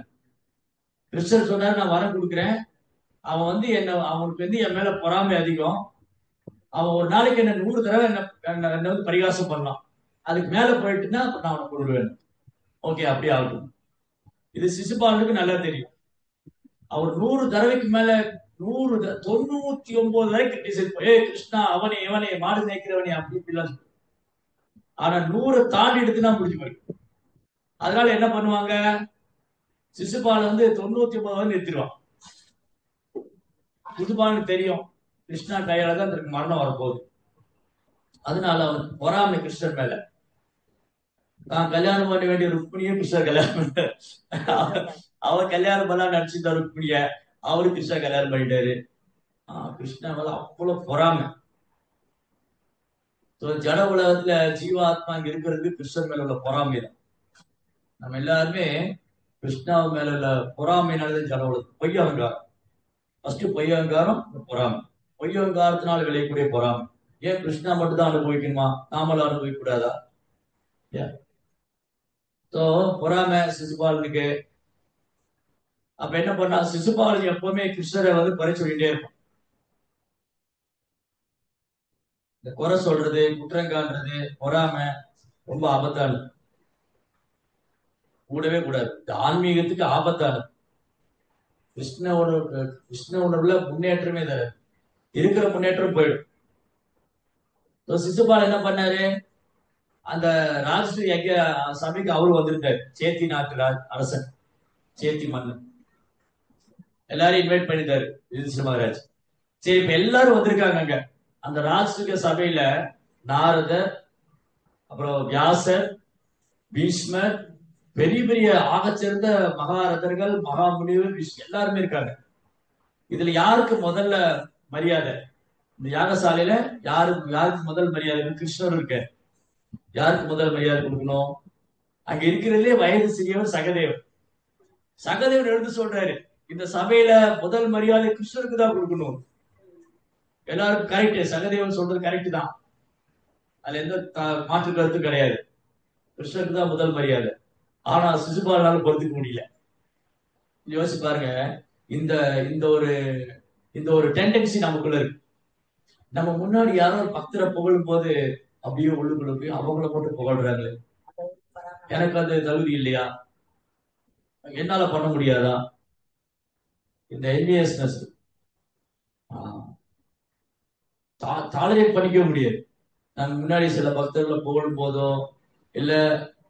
கிருஷ்ணர் சொன்னாரு, நான் வரம் கொடுக்குறேன். அவன் அவனுக்கு என் மேல பொறாமை அதிகம். அவன் ஒரு நாளைக்கு என்ன 100 தடவை என்ன பரிகாசம் பண்ணலாம். அதுக்கு மேல போயிட்டுன்னா நான் அவனை கொள்வேன். ஓகே, அப்படியே ஆகட்டும். இது சிசுபாலனுக்கு நல்லா தெரியும். அவர் 100 தடவைக்கு மேல 99 வரை கிரிட்டிசைஸ் ஏ கிருஷ்ணா அவனே இவனே மாடு மேய்க்கிறவனே அப்படி இப்படிலாம் சொல்லு. ஆனா 100 தாண்டி எடுத்துனா முடிஞ்சு போயிடும். அதனால என்ன பண்ணுவாங்க, சிசுபால் வந்து 99 வந்து நிறுத்திடுவான். சிசுபாலுக்கு தெரியும் கிருஷ்ணா கையால தான் தனக்கு மரணம் வரப்போகுது. அதனால அவனுக்கு பொறாமை கிருஷ்ணன் மேல. நான் கல்யாணம் பண்ண வேண்டிய ருக்மிணியை கிருஷ்ணர் கல்யாணம் பண்ண அவர் கல்யாணம் பண்ணா நினைச்சிருந்தா ருக்மிணிய, அவரு கிருஷ்ணா கல்யாணம் பண்ணிட்டாரு. கிருஷ்ணா மேல அவ்வளவு பொறாமை. ஜட உலகத்துல ஜீவாத்மா இங்க இருக்கிறது கிருஷ்ணன் மேல உள்ள பொறாமை தான். நம்ம எல்லாருமே கிருஷ்ணா மேல உள்ள பொறாமைனாலதான் ஜட உலகம். பொய் அகங்காரம், ஃபர்ஸ்ட் பொய் அகங்காரம், பொறாமை. பொய் அகங்காரத்தினால விளையக்கூடிய பொறாமை. ஏன் கிருஷ்ணா மட்டும் தான் அனுபவிக்கணுமா, நாமளும் அனுபவிக்க கூடாதா? பொறாமை சிசுபாலனுக்கு. அப்ப என்ன பண்ணா, சிசுபாலன் எப்பவுமே கிருஷ்ணரை வந்து குறை சொல்லிட்டே இருப்பான். இந்த குறை சொல்றது, குற்றங்கான்றது, பொறாமை ரொம்ப ஆபத்தானது, கூடவே கூடாது. இந்த ஆன்மீகத்துக்கு ஆபத்தானது. கிருஷ்ண உணர்வுல முன்னேற்றமே தராது, இருக்கிற முன்னேற்றம் போயிடும். சிசுபால் என்ன பண்ணாரு, அந்த ராஜ்ஸ்ரீ யஜ்ய சபைக்கு அவரு வந்திருக்காரு. சேத்தி நாட்டு அரசன், சேத்தி மன்னன் எல்லாரும் இன்வைட் பண்ணிட்டாரு யுதிஷ்டிர மகாராஜ். சரி, இப்ப எல்லாரும் வந்திருக்காங்க அங்க. அந்த ராஜ்ஸ்ரீ சபையில நாரதர், அப்புறம் வியாசர், பீஷ்மர், பெரிய பெரிய ஆகச்சிறந்த மகாரதர்கள், மகாமுனிவர் எல்லாருமே இருக்காங்க. இதுல யாருக்கு முதல்ல மரியாதை? இந்த யாகசாலையில யாருக்கு முதல் மரியாதை? கிருஷ்ணர் இருக்க, யாருக்கு முதல் மரியாதை கொடுக்கணும்? அங்க இருக்கிறதுலே வயது சிறியவர் சகதேவர். சகதேவர் எழுந்து சொல்றாரு, இந்த சபையில முதல் மரியாதை கிருஷ்ணருக்கு தான் கொடுக்கணும். எல்லாருக்கும் கரெக்ட், சகதேவன் சொல்றது கரெக்ட் தான், அதுல எந்த மாற்று கருத்து கிடையாது. கிருஷ்ணருக்கு தான் முதல் மரியாதை. ஆனா சிசுபாலனால பொறுத்துக்க முடியல. யோசிச்சு பாருங்க, இந்த இந்த ஒரு டெண்டன்சி நமக்குள்ள இருக்கு. நம்ம முன்னாடி யாரோ ஒரு பக்தரை புகழும் போது அப்படியே உள்ளுக்குள்ள போய் அவங்கள போட்டு புகழ்றாங்களே, எனக்கு அந்த தகுதி இல்லையா, என்னால பண்ண முடியாதா? இந்த என்வியஸ்னஸ் டாலரேட் பண்ணிக்க முடியாது. நாங்க முன்னாடி சில பக்தர்களை புகழும் போதோ, இல்ல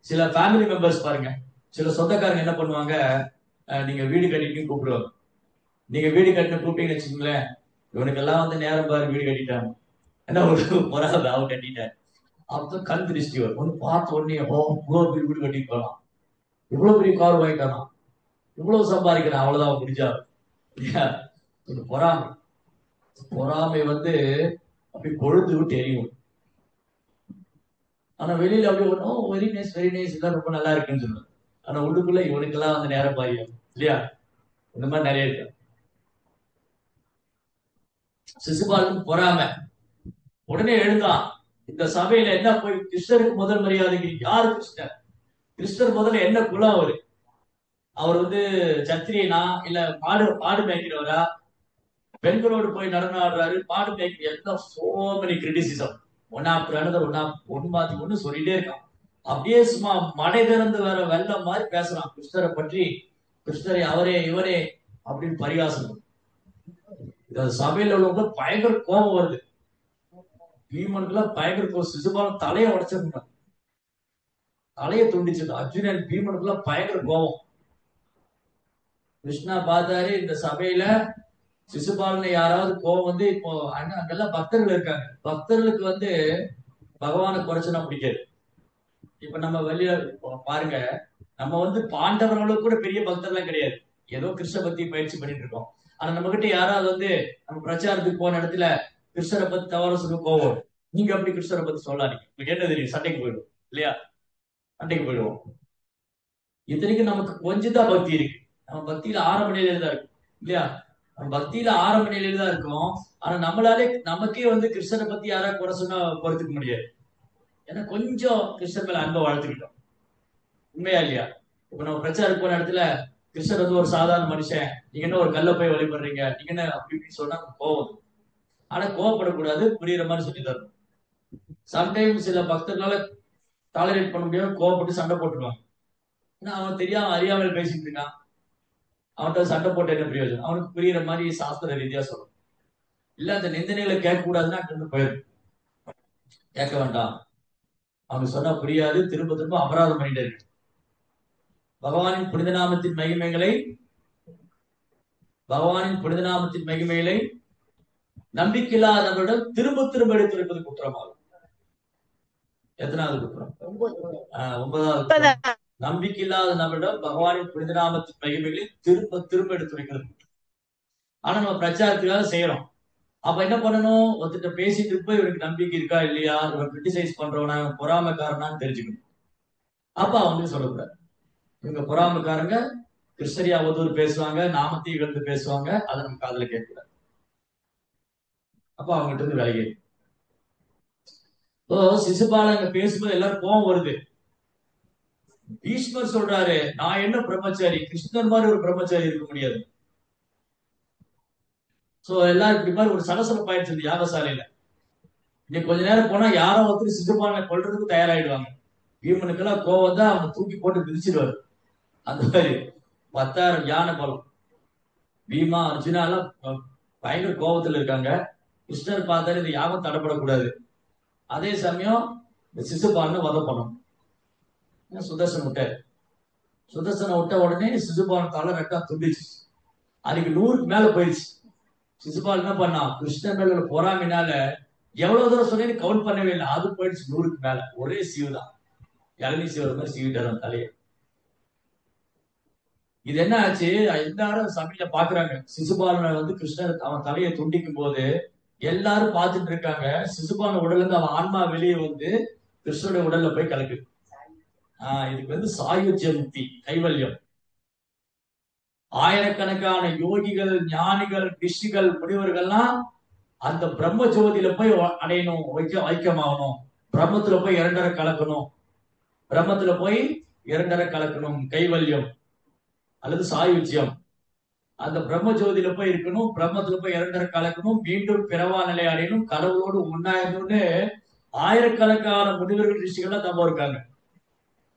சில ஃபேமிலி மெம்பர்ஸ் பாருங்க, சில சொந்தக்காரங்க என்ன பண்ணுவாங்க, நீங்க வீடு கட்டிட்டு கூப்பிடுவாங்க. நீங்க வீடு கட்டின கூப்பிட்டீங்கன்னு வச்சுக்கோங்களேன், இவனுக்கெல்லாம் வந்து நேரம் பாரு வீடு கட்டிட்டாங்க, என்ன ஒரு பொறாது அவன் கட்டிட்டார். அப்ப கண் திருஷ்டி வரும். ஒன்று பார்த்த உடனே, ஓ இவ்வளவு பெரிய வீடு கட்டிட்டு போலாம், இவ்வளவு பெரிய கார் வாங்கிட்டானா, இவ்வளவு சம்பாதிக்கிறான், அவ்வளவுதான் முடிஞ்சா. பொறாமை பொறாமை வந்து அப்படி கொழுந்து விட்டு எரியும். ஆனா வெளியில அப்படி ஒன்றும் வெரி நைஸ் வெரி நைஸ் எல்லாம் ரொம்ப நல்லா இருக்குன்னு சொல்லுவாங்க. ஆனா உள்ளுக்குள்ள இவனுக்கெல்லாம் வந்து நேரம் பாயும் இல்லையா? இந்த மாதிரி நிறைய இருக்கு. சிசுபாலுக்கு பொறாமை. உடனே எழுந்தான், இந்த சபையில என்ன போய் கிருஷ்ணருக்கு முதல் மரியாதைக்கு? யாரு கிருஷ்ணர்? கிருஷ்ணர் முதல்ல என்ன குலம்? அவர் வந்து சத்திரியனா, இல்ல பாடு மேய்க்கிறவரா, பெண்களோடு போய் நடனம் ஆடுறாரு, பாடு மேய்க்கிற, எல்லாம் சோ மெனி கிரிட்டிசிசம். ஒன் மாத்தி ஒண்ணு சொல்லிட்டே இருக்கான். அப்படியே சும்மா மடை திறந்து வர வெள்ளம் மாதிரி பேசுறான் கிருஷ்ணரை பற்றி. கிருஷ்ணரை அவரே இவரே அப்படின்னு பரிகாசம். சபையில உள்ளவங்க பயங்கர கோபம் வருது. பீமனுக்குலாம் பயங்கர கோபம். சிசுபாலன் தலையை உடைச்சிருந்தான், தலையை துண்டிச்சது. அர்ஜுனன் பீமனுக்குலாம் பயங்கர கோபம். கிருஷ்ணா பார்த்தாரு, இந்த சபையில சிசுபாலனை யாராவது கோபம் வந்து, இப்போ அங்கெல்லாம் பக்தர்கள் இருக்காங்க, பக்தர்களுக்கு வந்து பகவானை குறைச்சுனா பிடிக்காது. இப்ப நம்ம வெளியில பாருங்க, நம்ம வந்து பாண்டவர்களுக்கு கூட பெரிய பக்தர்லாம் கிடையாது, ஏதோ கிருஷ்ண பக்தி பயிற்சி பண்ணிட்டு இருக்கோம். ஆனா நம்ம கிட்ட யாராவது வந்து நம்ம பிரச்சாரத்துக்கு போன இடத்துல கிருஷ்ணரை பத்தி தவறு சொல்ல கோவம், நீங்க அப்படி கிருஷ்ணரை பத்தி சொல்லாதீங்க, உங்களுக்கு என்ன தெரியும், சண்டைக்கு போயிடுவோம் இல்லையா? சண்டைக்கு போயிடுவோம். இத்தனைக்கும் நமக்கு கொஞ்சம் தான் பக்தி இருக்கு, நம்ம பக்தியில ஆரம்ப நிலையில தான் இருக்கு இல்லையா? நம்ம பக்தியில ஆரம்ப நிலையில தான் இருக்கும். ஆனா நம்மளாலே நமக்கே வந்து கிருஷ்ணரை பத்தி யாராவது குறை சொன்னா பொறுத்துக்க முடியாது. ஏன்னா கொஞ்சம் கிருஷ்ணர் மேல அன்பை வளர்த்துக்கிட்டோம், உண்மையா இல்லையா? இப்ப நம்ம பிரச்சாரம் போன இடத்துல கிருஷ்ணர் வந்து ஒரு சாதாரண மனுஷன், நீங்க என்ன ஒரு கல்ல போய் வழிபடுறீங்க, நீங்க என்ன அப்படி இப்படின்னு சொன்னா கோவம். ஆனா கோவப்படக்கூடாது, புரியுற மாதிரி சொல்லி தரணும். சம்டைம் சில பக்தர்களால டாலரேட் பண்ண முடியாம கோவப்பட்டு சண்டை போட்டுருவாங்க. ஏன்னா அவன் தெரியாம அறியாமல் பேசிட்டு இருக்கான். அவன்கிட்ட சண்டை போட்டு என்ன பிரயோஜனம்? அவனுக்கு புரியுற மாதிரி சாஸ்திர ரீதியா சொல்லணும். இல்ல அந்த நிந்தனைகளை கேட்க கூடாதுன்னா அங்கிருந்து போயிடும். கேட்க வேண்டாம், அவங்க சொன்னா புரியாது, திரும்ப திரும்ப அபராதம் பண்ணிட்டு இருக்கு. பகவானின் புனித நாமத்தின் மகிமைகளை நம்பிக்கையில்லாதவரிடம் திரும்ப திரும்ப எடுத்துரைப்பது குற்றமாகும். எத்தனாவது குற்றம்? 9வது குற்றம். நம்பிக்கையில்லாத நபரிடம் பகவானின் புனித நாமத்தின் மகிமைகளை திரும்ப திரும்ப எடுத்துரைக்கிறது. ஆனா நம்ம பிரச்சாரத்துக்காக செய்யறோம். அப்ப என்ன பண்ணணும்? ஒருத்திட்ட பேசிட்டு இருப்ப இவருக்கு நம்பிக்கை இருக்கா இல்லையா, இவன் கிரிட்டிசைஸ் பண்றவனா, இவன் பொறாமைக்காரனான்னு தெரிஞ்சுக்கணும். அப்ப அவங்க சொல்லக்கூடாது, இவங்க பொறாமைக்காரங்க, கிருஷ்ணரி அவதூறு பேசுவாங்க, நாமத்தையும் இகழ்ந்து பேசுவாங்க, அதை நம்ம காதுல கேட்கக்கூடாது. அப்ப அவங்ககிட்ட இருந்து விலகி. சிசுபாலன் அங்க பேசும்போது எல்லாரும் கோவம் வருது. பீஷ்மர் சொல்றாரு, நான் என்ன பிரம்மச்சாரி, கிருஷ்ணர் மாதிரி ஒரு பிரம்மச்சாரி இருக்க முடியாது. சோ எல்லாரும் இப்படி மாதிரி ஒரு சலசலப்பு ஆயிடுச்சு யாகசாலையில. இன்னைக்கு கொஞ்ச நேரம் போனா யாரோ ஒருத்தர் சிசுபாலனை கொல்றதுக்கு தயாராயிடுவாங்க. பீமனுக்கெல்லாம் கோவம் தான், அவங்க தூக்கி போட்டு மிதிச்சிடுவாரு. அந்த மாதிரி 10,000 யானை பலம். பீமா அர்ஜுனா எல்லாம் பயங்கர கோபத்துல இருக்காங்க. கிருஷ்ணர் பார்த்தாரு இந்த யாகம் தடைப்படக்கூடாது, அதே சமயம் இந்த சிசுபாலனை வதம் பண்ணணும். சுதர்சனம் விட்ட உடனே சிசுபாலன் தலை ரெட்டா துண்டிச்சு. அதுக்கு 100க்கு மேல போயிடுச்சு. சிசுபாலன் என்ன பண்ணா, கிருஷ்ணன் மேல பொறாமைனால எவ்வளவு தூரம் சொன்னேன்னு கவுண்ட் பண்ணவே இல்லை, அது போயிடுச்சு 100க்கு மேல. ஒரே சீவு தான், இளநீ சீவர் மாதிரி சீவிட்டாரு தலையை. இது என்ன ஆச்சு? எல்லாரும் சபையில பாக்குறாங்க, சிசுபாலனை கிருஷ்ணர் அவன் தலையை துண்டிக்கும் போது எல்லாரும் பார்த்துட்டு இருக்காங்க. சிசுபாலன் உடல்ல இருந்து அவன் ஆன்மா வெளியே கிருஷ்ணனுடைய உடல்ல போய் கலக்குது. இதுக்கு சாயுஜ்ய முக்தி, கைவல்யம். ஆயிரக்கணக்கான யோகிகள், ஞானிகள், ரிஷிகள், முனிவர்கள்லாம் அந்த பிரம்ம ஜோதியில போய் அடையணும், ஐக்கியமாகணும், பிரம்மத்துல போய் இரண்டரை கலக்கணும், கைவல்யம் அல்லது சாயுஜ்யம். அந்த பிரம்ம ஜோதியில போய் இருக்கணும், பிரம்மத்துல போய் இரண்டரை கலக்கணும், மீண்டும் பிறவா நிலை அடையணும், கடவுளோடு ஒன்னாயிரணும்னு ஆயிரக்கணக்கான முனிவர்கள், ரிஷிகள்லாம் தப்ப இருக்காங்க.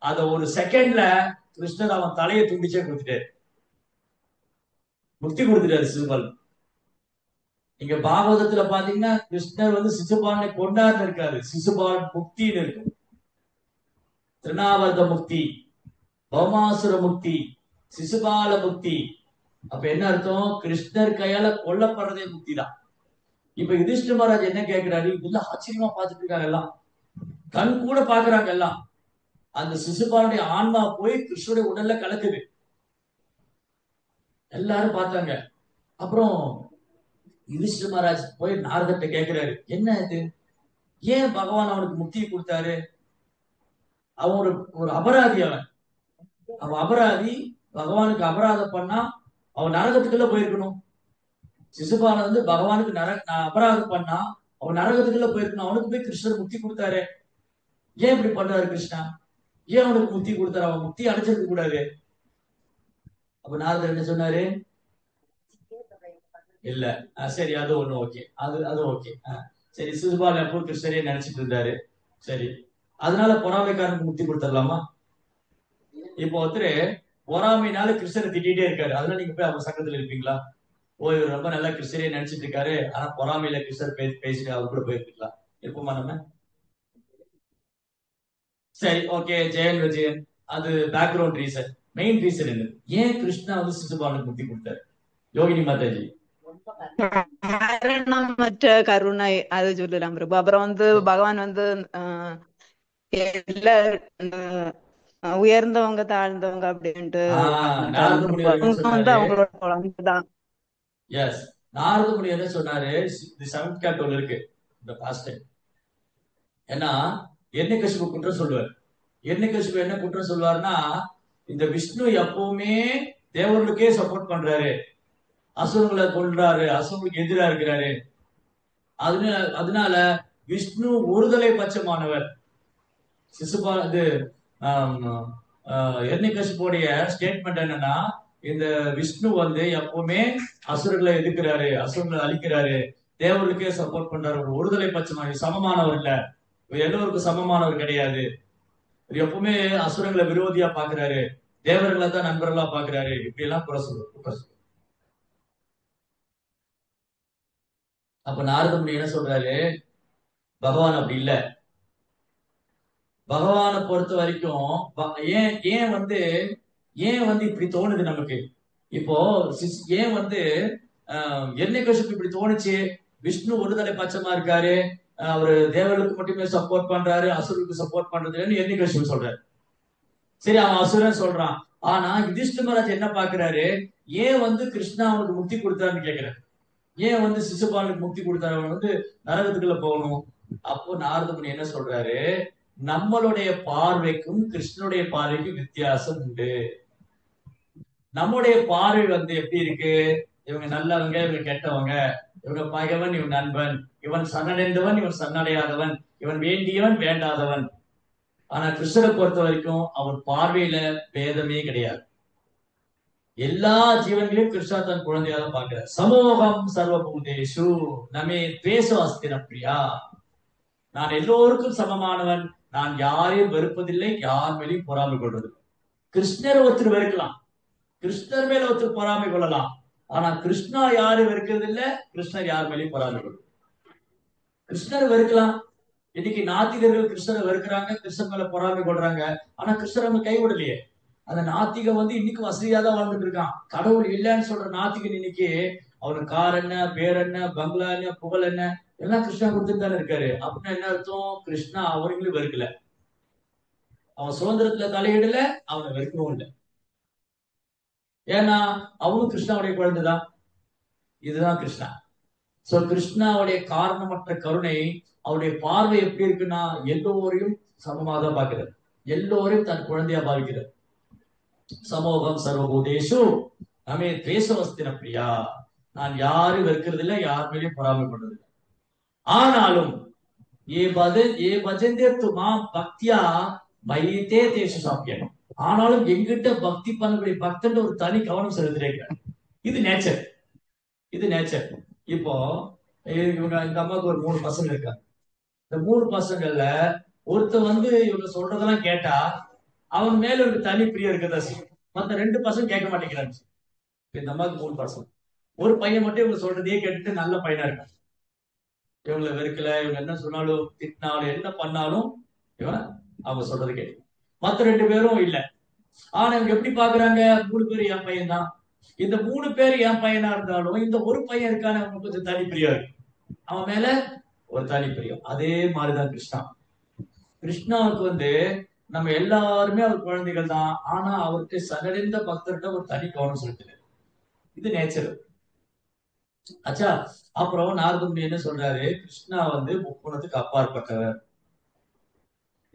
அத ஒரு செகண்ட்ல கிருஷ்ணர் அவன் தலையை துண்டிச்சே கொடுத்துட்டாரு, முக்தி கொடுத்துட்டாரு சிசுபாலன். இங்க பாகவதத்துல பாத்தீங்கன்னா கிருஷ்ணர் சிசுபாலனை கொண்டாடுன்னு இருக்காரு, சிசுபாலன் முக்தின்னு இருக்கு. திருநாவர்த முக்தி, பௌமாசுர முக்தி, சிசுபால முக்தி. அப்ப என்ன அர்த்தம்? கிருஷ்ணர் கையால கொல்லப்படுறதே முக்தி தான். இப்ப யுதிஷ்டிர மகாராஜ் என்ன கேட்கிறாரு? இதெல்லாம் ஆச்சரியமா பார்த்துட்டு இருக்காங்க, எல்லாம் கண் கூட பாக்குறாங்க. எல்லாம் அந்த சிசுபாலுடைய ஆன்மா போய் கிருஷ்ணனுடைய உடல்ல கலக்குது, எல்லாரும் பார்த்தாங்க. அப்புறம் யுதிஷ்டிர மகாராஜ் போய் நாரதர்கிட்ட கேட்கிறாரு, என்ன இது, ஏன் பகவான் அவனுக்கு முக்தியை கொடுத்தாரு? அவன் ஒரு அபராதி, அவன் அபராதி. பகவானுக்கு அபராதம் பண்ணா அவன் நரகத்துக்குள்ள போயிருக்கணும். சிசுபாலன் பகவானுக்கு அபராதம் பண்ணா அவன் நரகத்துக்குள்ள போயிருக்கணும். அவனுக்கு போய் கிருஷ்ணர் முக்தி கொடுத்தாரு, ஏன் இப்படி பண்றாரு கிருஷ்ணா? ஏன் அவனுக்கு முக்தி கொடுத்தாரு? அவன் முக்தி அடைச்சிருக்க கூடாது. அப்ப நாரதர் என்ன சொன்னாரு? இல்ல, சரி, அது ஒண்ணு ஓகே, அது ஓகே. சரி, சிசுபாலன் எப்போ கிருஷ்ணரே நினைச்சிட்டு இருந்தாரு, சரி, அதனால பொறாமைக்காரனுக்கு முக்தி கொடுத்துடலாமா? இப்போ ஒருத்தர் பொறாமைனால கிருஷ்ணரை திட்டிகிட்டே இருக்காரு, அதனால நீங்க போய் அவங்க சங்கத்துல இருப்பீங்களா? இவர் ரொம்ப நல்லா கிருஷ்ணரே நினைச்சிட்டு இருக்காரு, ஆனா பொறாமையில கிருஷ்ணர் பேசிட்டு அவர் கூட போயிருப்பீங்களா? இருப்போமா நம்ம? சரி, ஓகே, ஜெயன் விஜயன், அது பேக்ரவுண்ட் ரீசன். மெயின் ரீசன் என்ன? ஏன் கிருஷ்ணா சிசுபாலனுக்கு முக்தி கொடுத்தாரு? யோகினி மாதாஜி. காரணமற்ற கருணை, அது சொல்லலாம் பிரபு. அப்புறம் பகவான் எல்லா உயர்ந்தவங்க தாழ்ந்தவங்க அப்படின்ட்டு அவங்களோட குழந்தைதான். எஸ், நாரத முனி என்ன சொன்னாரு? செவன்த் சாப்டர்ல இருக்கு இந்த பாஸ்ட். ஏன்னா எண்ணிகசிபு குற்றம் சொல்லுவார். எண்ணிகசிபு என்ன குற்றம் சொல்லுவாருன்னா, இந்த விஷ்ணு எப்பவுமே தேவர்களுக்கே சப்போர்ட் பண்றாரு, அசுரங்களை கொள்றாரு, அசுரங்களுக்கு எதிரா இருக்கிறாரு, அதனால விஷ்ணு ஒருதலை பட்சமானவர். சிசுபால் எண்ணிகசிபுடைய ஸ்டேட்மெண்ட் என்னன்னா, இந்த விஷ்ணு எப்பவுமே அசுரர்களை எதிர்க்கிறாரு, அசுரங்களை அழிக்கிறாரு, தேவர்களுக்கே சப்போர்ட் பண்றாரு, ஒருதலை பட்சமான சமமானவர் இல்ல, எல்லோருக்கும் சமமானவர் கிடையாது, எப்பவுமே அசுரங்களை விரோதியா பாக்குறாரு, தேவர்களை தான் நண்பர்களா பாக்குறாரு, இப்படி எல்லாம் குறை சொல்லுவார். அப்ப நாரத முனி என்ன சொல்றாரு, பகவான் அப்படி இல்ல. பகவானை பொறுத்த வரைக்கும் ஏன் ஏன் வந்து ஏன் வந்து இப்படி தோணுது நமக்கு இப்போ, ஏன் வந்து என்னை கஷ்டம் இப்படி தோணுச்சு, விஷ்ணு ஒரு தலை பட்சமா இருக்காரு, அவரு தேவர்களுக்கு மட்டுமே சப்போர்ட் பண்றாரு, அசுருக்கு சப்போர்ட் பண்றதுன்னு என்னை கஷ்டம் சொல்றாரு. சரி, அவன் அசுரன் சொல்றான். ஆனா யுதிஷ்டிர மகாராஜ் என்ன பாக்குறாரு, ஏன் வந்து கிருஷ்ணா அவனுக்கு முக்தி கொடுத்தாருன்னு கேக்குறாரு. ஏன் வந்து சிசுபாலனுக்கு முக்தி கொடுத்தாரு, அவன் வந்து நரகத்துக்குள்ள போகணும். அப்போ நாரத முனி என்ன சொல்றாரு, நம்மளுடைய பார்வைக்கும் கிருஷ்ணனுடைய பார்வைக்கும் வித்தியாசம் உண்டு. நம்முடைய பார்வை வந்து எப்படி இருக்கு, இவங்க நல்லவங்க, இவங்க கெட்டவங்க, இவங்க பகைவன், இவன் நண்பன், இவன் சரணடைந்தவன், இவன் சரணடையாதவன், இவன் வேண்டியவன், வேண்டாதவன். ஆனா கிருஷ்ணரை பொறுத்த வரைக்கும் அவன் பார்வையில பேதமே கிடையாது. எல்லா ஜீவன்களையும் கிருஷ்ணா தன் குழந்தையாக பார்க்கிறார். சமூகம் சர்வபூதேஷு நமே துவேஷோ அஸ்தி ந பிரியா. நான் எல்லோருக்கும் சமமானவன், நான் யாரையும் வெறுப்பதில்லை, யார் மேலேயும் பொறாமை கொள்றது. கிருஷ்ணர் ஒருத்தர் வெறுக்கலாம், கிருஷ்ணர் மேல ஒருத்தர் பொறாமை கொள்ளலாம். ஆனா கிருஷ்ணா யாரும் வெறுக்கிறது இல்ல, கிருஷ்ணர் யார் மேலேயும் பொறாமை கொள்ளும். கிருஷ்ணர் வெறுக்கலாம். இன்னைக்கு நாத்திகர்கள் கிருஷ்ணரை வெறுக்கிறாங்க, கிருஷ்ணர் மேல பொறாமை கொள்றாங்க. ஆனா கிருஷ்ணர் அவங்க கைவிடலையே. அந்த நாத்திக வந்து இன்னைக்கு வசதியா தான் வாழ்ந்துட்டு இருக்கான். கடவுள் இல்லைன்னு சொல்ற நாத்திகன் இன்னைக்கு அவனுக்கு கார் என்ன, பேர் என்ன, பங்களா என்ன, புகழ் என்ன, எல்லாம் கிருஷ்ணா கொடுத்துட்டு தானே இருக்காரு. அப்படின்னா என்ன அர்த்தம், கிருஷ்ணா அவங்களும் வெறுக்கல, அவன் சுதந்திரத்துல தலையிடல, அவனை வெறுக்கவும் இல்லை. ஏன்னா அவனும் கிருஷ்ணாவுடைய குழந்தைதான். இதுதான் கிருஷ்ணா. சோ கிருஷ்ணாவுடைய காரணமற்ற கருணை, அவருடைய பார்வை எப்படி இருக்குன்னா எல்லோரையும் சமமாக தான் பார்க்கிறார், எல்லோரையும் தன் குழந்தையா பாவிக்கிறார். சமூகம் சர்வபூதேஷு நமே துவேஷவஸ்தின பிரியா. நான் யாரும் வெறுக்கிறது இல்லை, யார் மேலேயும் பொறாமை பண்றது இல்லை. ஆனாலும் ஏ பஜந்தே துமா பக்தியா மைத்தே தேச சாப்பியம். ஆனாலும் எங்கிட்ட பக்தி பண்ணக்கூடிய பக்தன் ஒரு தனி கவனம் செலுத்துறேன். இது நேச்சர், இது நேச்சர். இப்போ இவங்க இந்த அம்மாவுக்கு ஒரு 3 பசங்க இருக்காங்க. இந்த 3 பசங்கள்ல ஒருத்தர் வந்து இவங்க சொல்றதெல்லாம் கேட்டா அவன் மேல ஒரு தனி பிரியம் இருக்கதா செய்யும். மத்த 2 பசங்க கேட்க மாட்டேங்கிறாங்க. இந்த அம்மாவுக்கு 3 பசங்க, ஒரு பையன் மட்டும் இவங்க சொல்றதையே கேட்டுட்டு நல்ல பையனா இருக்கான். இவங்களை வெறுக்கல, இவங்க என்ன சொன்னாலும் திட்டினாலும் என்ன பண்ணாலும் இவன் அவங்க சொல்றது கேட்டு. மத்த 2 பேரும் இல்ல. ஆனா இவங்க எப்படி பாக்குறாங்க, 3 பேரும் என் பையன் தான். இந்த 3 பேர் என் பையனா இருந்தாலும் இந்த ஒரு பையன் இருக்கான அவனுக்கு கொஞ்சம் தனி பிரியம் இருக்கு, அவன் மேல ஒரு தனி பிரியம். அதே மாதிரிதான் கிருஷ்ணா. கிருஷ்ணாவுக்கு வந்து நம்ம எல்லாருமே அவர் குழந்தைகள் தான். ஆனா அவருக்கு சகரிந்த பக்தர்கிட்ட ஒரு தனி கவனம் செலுத்துது. இது நேச்சர். ஆச்சா. அப்புறம் நாரத முனி என்ன சொல்றாரு, கிருஷ்ணா வந்து முக்குணத்துக்கு அப்பாற்பட்டவர்.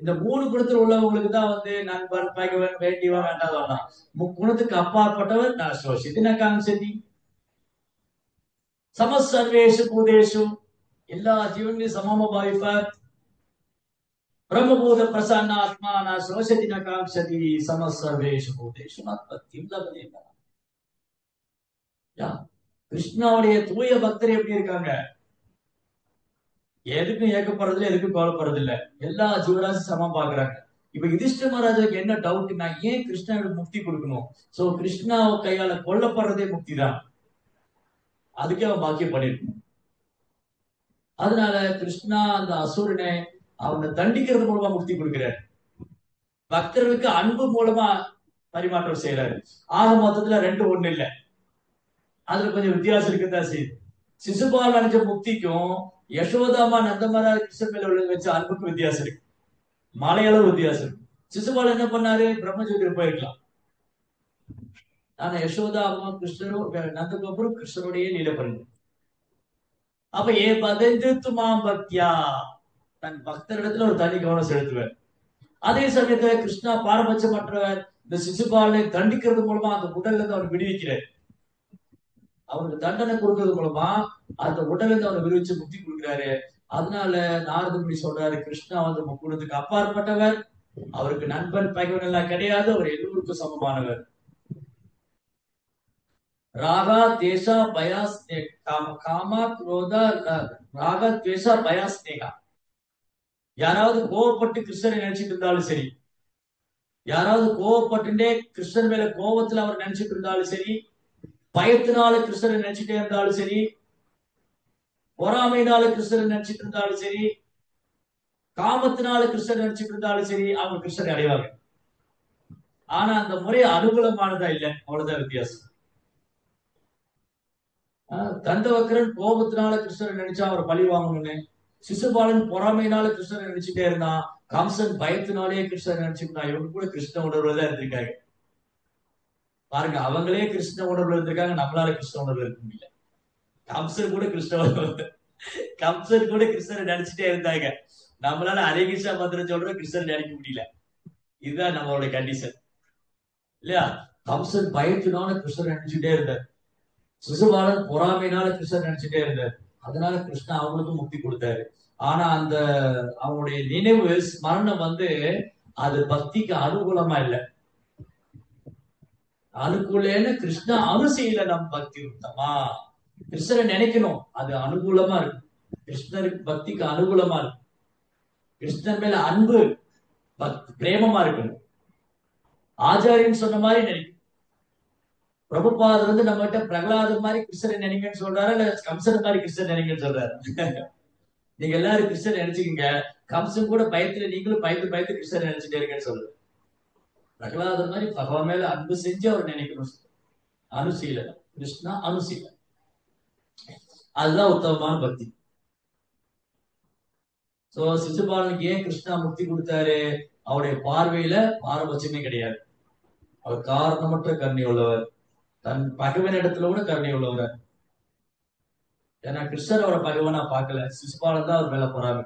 இந்த 3 குணத்தில் உள்ளவங்களுக்கு தான் வந்து நண்பன், பகைவன், வேண்டியவன், வேண்டாதவன். முக்குணத்துக்கு அப்பாற்பட்டவர் நான் சோஷிதின காங்சதி சமசர்வேஷு பூதேஷு, எல்லா ஜீவன்களையும் சமமா பாவிப்பார். பிரம்மபூத பிரசன்ன ஆத்மா நான் சோஷதின காங்சதி சமசர்வேஷு பூதேஷு நத்பத்திம் லபதேன. கிருஷ்ணாவுடைய தூய பக்தர் எப்படி இருக்காங்க, எதுக்கும் ஏக்கப்படுறதுல எதுக்கும் கவலைப்படுறது இல்ல, எல்லா ஜீவராசி சமம் பாக்குறாங்க. இப்ப யுதிஷ்டிர மகாராஜாவுக்கு என்ன டவுட்னா, ஏன் கிருஷ்ணாவுக்கு முக்தி கொடுக்கணும்? சோ கிருஷ்ணாவை கையால கொல்லப்படுறதே முக்தி தான், அதுக்கே அவன் பாக்கியம் பண்ணிருக்கணும். அதனால கிருஷ்ணா அந்த அசுரனை அவனை தண்டிக்கிறது மூலமா முக்தி கொடுக்கிறார், பக்தர்களுக்கு அன்பு மூலமா பரிமாற்றம் செய்யறாரு. ஆக மொத்தத்துல 2 ஒண்ணு இல்ல, அதுல கொஞ்சம் வித்தியாசம் இருக்குதான் செய்யுது. சிசுபால் அடைஞ்ச முக்திக்கும் யசோதாமா நந்தமரா கிருஷ்ணன் மேல வச்ச அன்புக்கும் வித்தியாசம் இருக்கு, மலையளவு வித்தியாசம் இருக்கு. சிசுபால் என்ன பண்ணாரு, பிரம்மஜோதிக்கு போயிருக்கலாம். ஆனா யசோதா அம்மா கிருஷ்ணரும் நந்தக்கு அப்புறம் கிருஷ்ணனுடைய லீல பண்ணு. அப்ப பதந்துமாம் பக்தியா, தன் பக்தரிடத்துல ஒரு தனி கவனம் செலுத்துவார். அதே சமயத்துல கிருஷ்ணா பாரபட்சமற்றவர், இந்த சிசுபாலை தண்டிக்கிறது மூலமா அந்த உடல்ல இருந்து அவர் விடுவிக்கிறார். அவனுக்கு தண்டனை கொடுக்கறது மூலமா அந்த உடல்ல இருந்து அவனை விடுவிச்சு முக்தி கொடுக்கிறாரு. அதனால நாரத முனி சொல்றாரு, கிருஷ்ணா வந்து முக்குணத்துக்கு அப்பாற்பட்டவர், அவருக்கு நண்பன் பகைவன் எல்லாம் கிடையாது, அவர் எல்லோருக்கும் சமமானவர். ராகா தேசா பயாஸ் காமா குரோதா ராகா தேசா பயாஸ் நேகா. யாராவது கோவப்பட்டு கிருஷ்ணரை நினைச்சிட்டு இருந்தாலும் சரி, யாராவது கோவப்பட்டுட்டே கிருஷ்ணன் மேல கோவத்துல அவர் நினைச்சிட்டு இருந்தாலும் சரி, பயத்தினால கிருஷ்ணரை நினைச்சிட்டே இருந்தாலும் சரி, பொறாமையினால கிருஷ்ணரை நினைச்சிட்டு இருந்தாலும் சரி, காமத்தினால கிருஷ்ணரை நினைச்சிட்டு இருந்தாலும் சரி, அவங்க கிருஷ்ணரை அடைவாங்க. ஆனா அந்த முறை அனுகூலமானதா இல்லை, அவ்வளவுதான் வித்தியாசம். தந்தவக்கரன் கோபத்தினால கிருஷ்ணரை நினைச்சா அவர் பழி வாங்கணும்னு, சிசுபாலன் பொறாமையினால கிருஷ்ணரை நினைச்சுட்டே இருந்தான், கம்சன் பயத்தினாலே கிருஷ்ணரை நினைச்சுட்டான். இவங்க கூட கிருஷ்ண உணர்வுல தான் இருந்திருக்காங்க. பாருங்க, அவங்களே கிருஷ்ண உணர்வுல இருந்திருக்காங்க, நம்மளால கிருஷ்ண உணர்வுல இருக்க முடியல. கம்சன் கூட கிருஷ்ணரை நினைச்சிட்டே இருந்தாங்க. நம்மளால ஹரே கிருஷ்ணா மந்திரம் சொல்ற கிருஷ்ணரை நினைக்க முடியல. இதுதான் நம்மளோட கண்டிஷன் இல்லையா? கம்சன் பயத்தினால கிருஷ்ணரை நினைச்சுட்டே இருந்தார், சிசுபாலன் பொறாமையினால கிருஷ்ணர் நினைச்சுட்டே இருந்தார். அதனால கிருஷ்ணா அவங்களுக்கும் முக்தி கொடுத்தாரு. ஆனா அந்த அவங்களுடைய நினைவு ஸ்மரணம் அது பக்திக்கு அனுகூலமா இல்லை. அனுகூலன்னு கிருஷ்ணா அனுசெய்யல. நம்ம பக்தி உத்தமா கிருஷ்ணரை நினைக்கணும், அது அனுகூலமா இருக்கு. கிருஷ்ணருக்கு பக்திக்கு அனுகூலமா இருக்கு. கிருஷ்ணன் மேல அன்பு பிரேமமா இருக்கணும். ஆச்சாரியன் சொன்ன மாதிரி நினைக்கணும். பிரபுபாதர் நம்ம கிட்ட பிரகலாதர் மாதிரி கிருஷ்ணரை நினைங்கன்னு சொல்றாரு, இல்ல கம்சன் மாதிரி கிருஷ்ணர் நினைங்கன்னு சொல்றாரு? நீங்க எல்லாரும் கிருஷ்ணர் நினைச்சுக்கீங்க, கம்சன் கூட பயத்துல நீங்களும் பயந்து கிருஷ்ணர் நினைச்சுட்டே இருக்கேன்னு சொல்றாரு. பிரகலாதர் மாதிரி பகவான் மேல அன்பு செஞ்சு அவர் நினைக்கணும். அனுசீலன் கிருஷ்ணா அனுசீலன், அதுதான் உத்தமமான பக்தி. சோ சிசுபாலனுக்கு ஏன் கிருஷ்ணா முக்தி கொடுத்தாரு? அவருடைய பார்வையில பாரபட்சமே கிடையாது. அவர் காரணமற்ற கருணை உள்ளவர், தன் பகவன் இடத்துல கூட கருணை உள்ளவர். ஏன்னா கிருஷ்ணர் அவரை பகவானா பார்க்கல, சிசுபாலன் தான் அவர் மேல பொறாமை.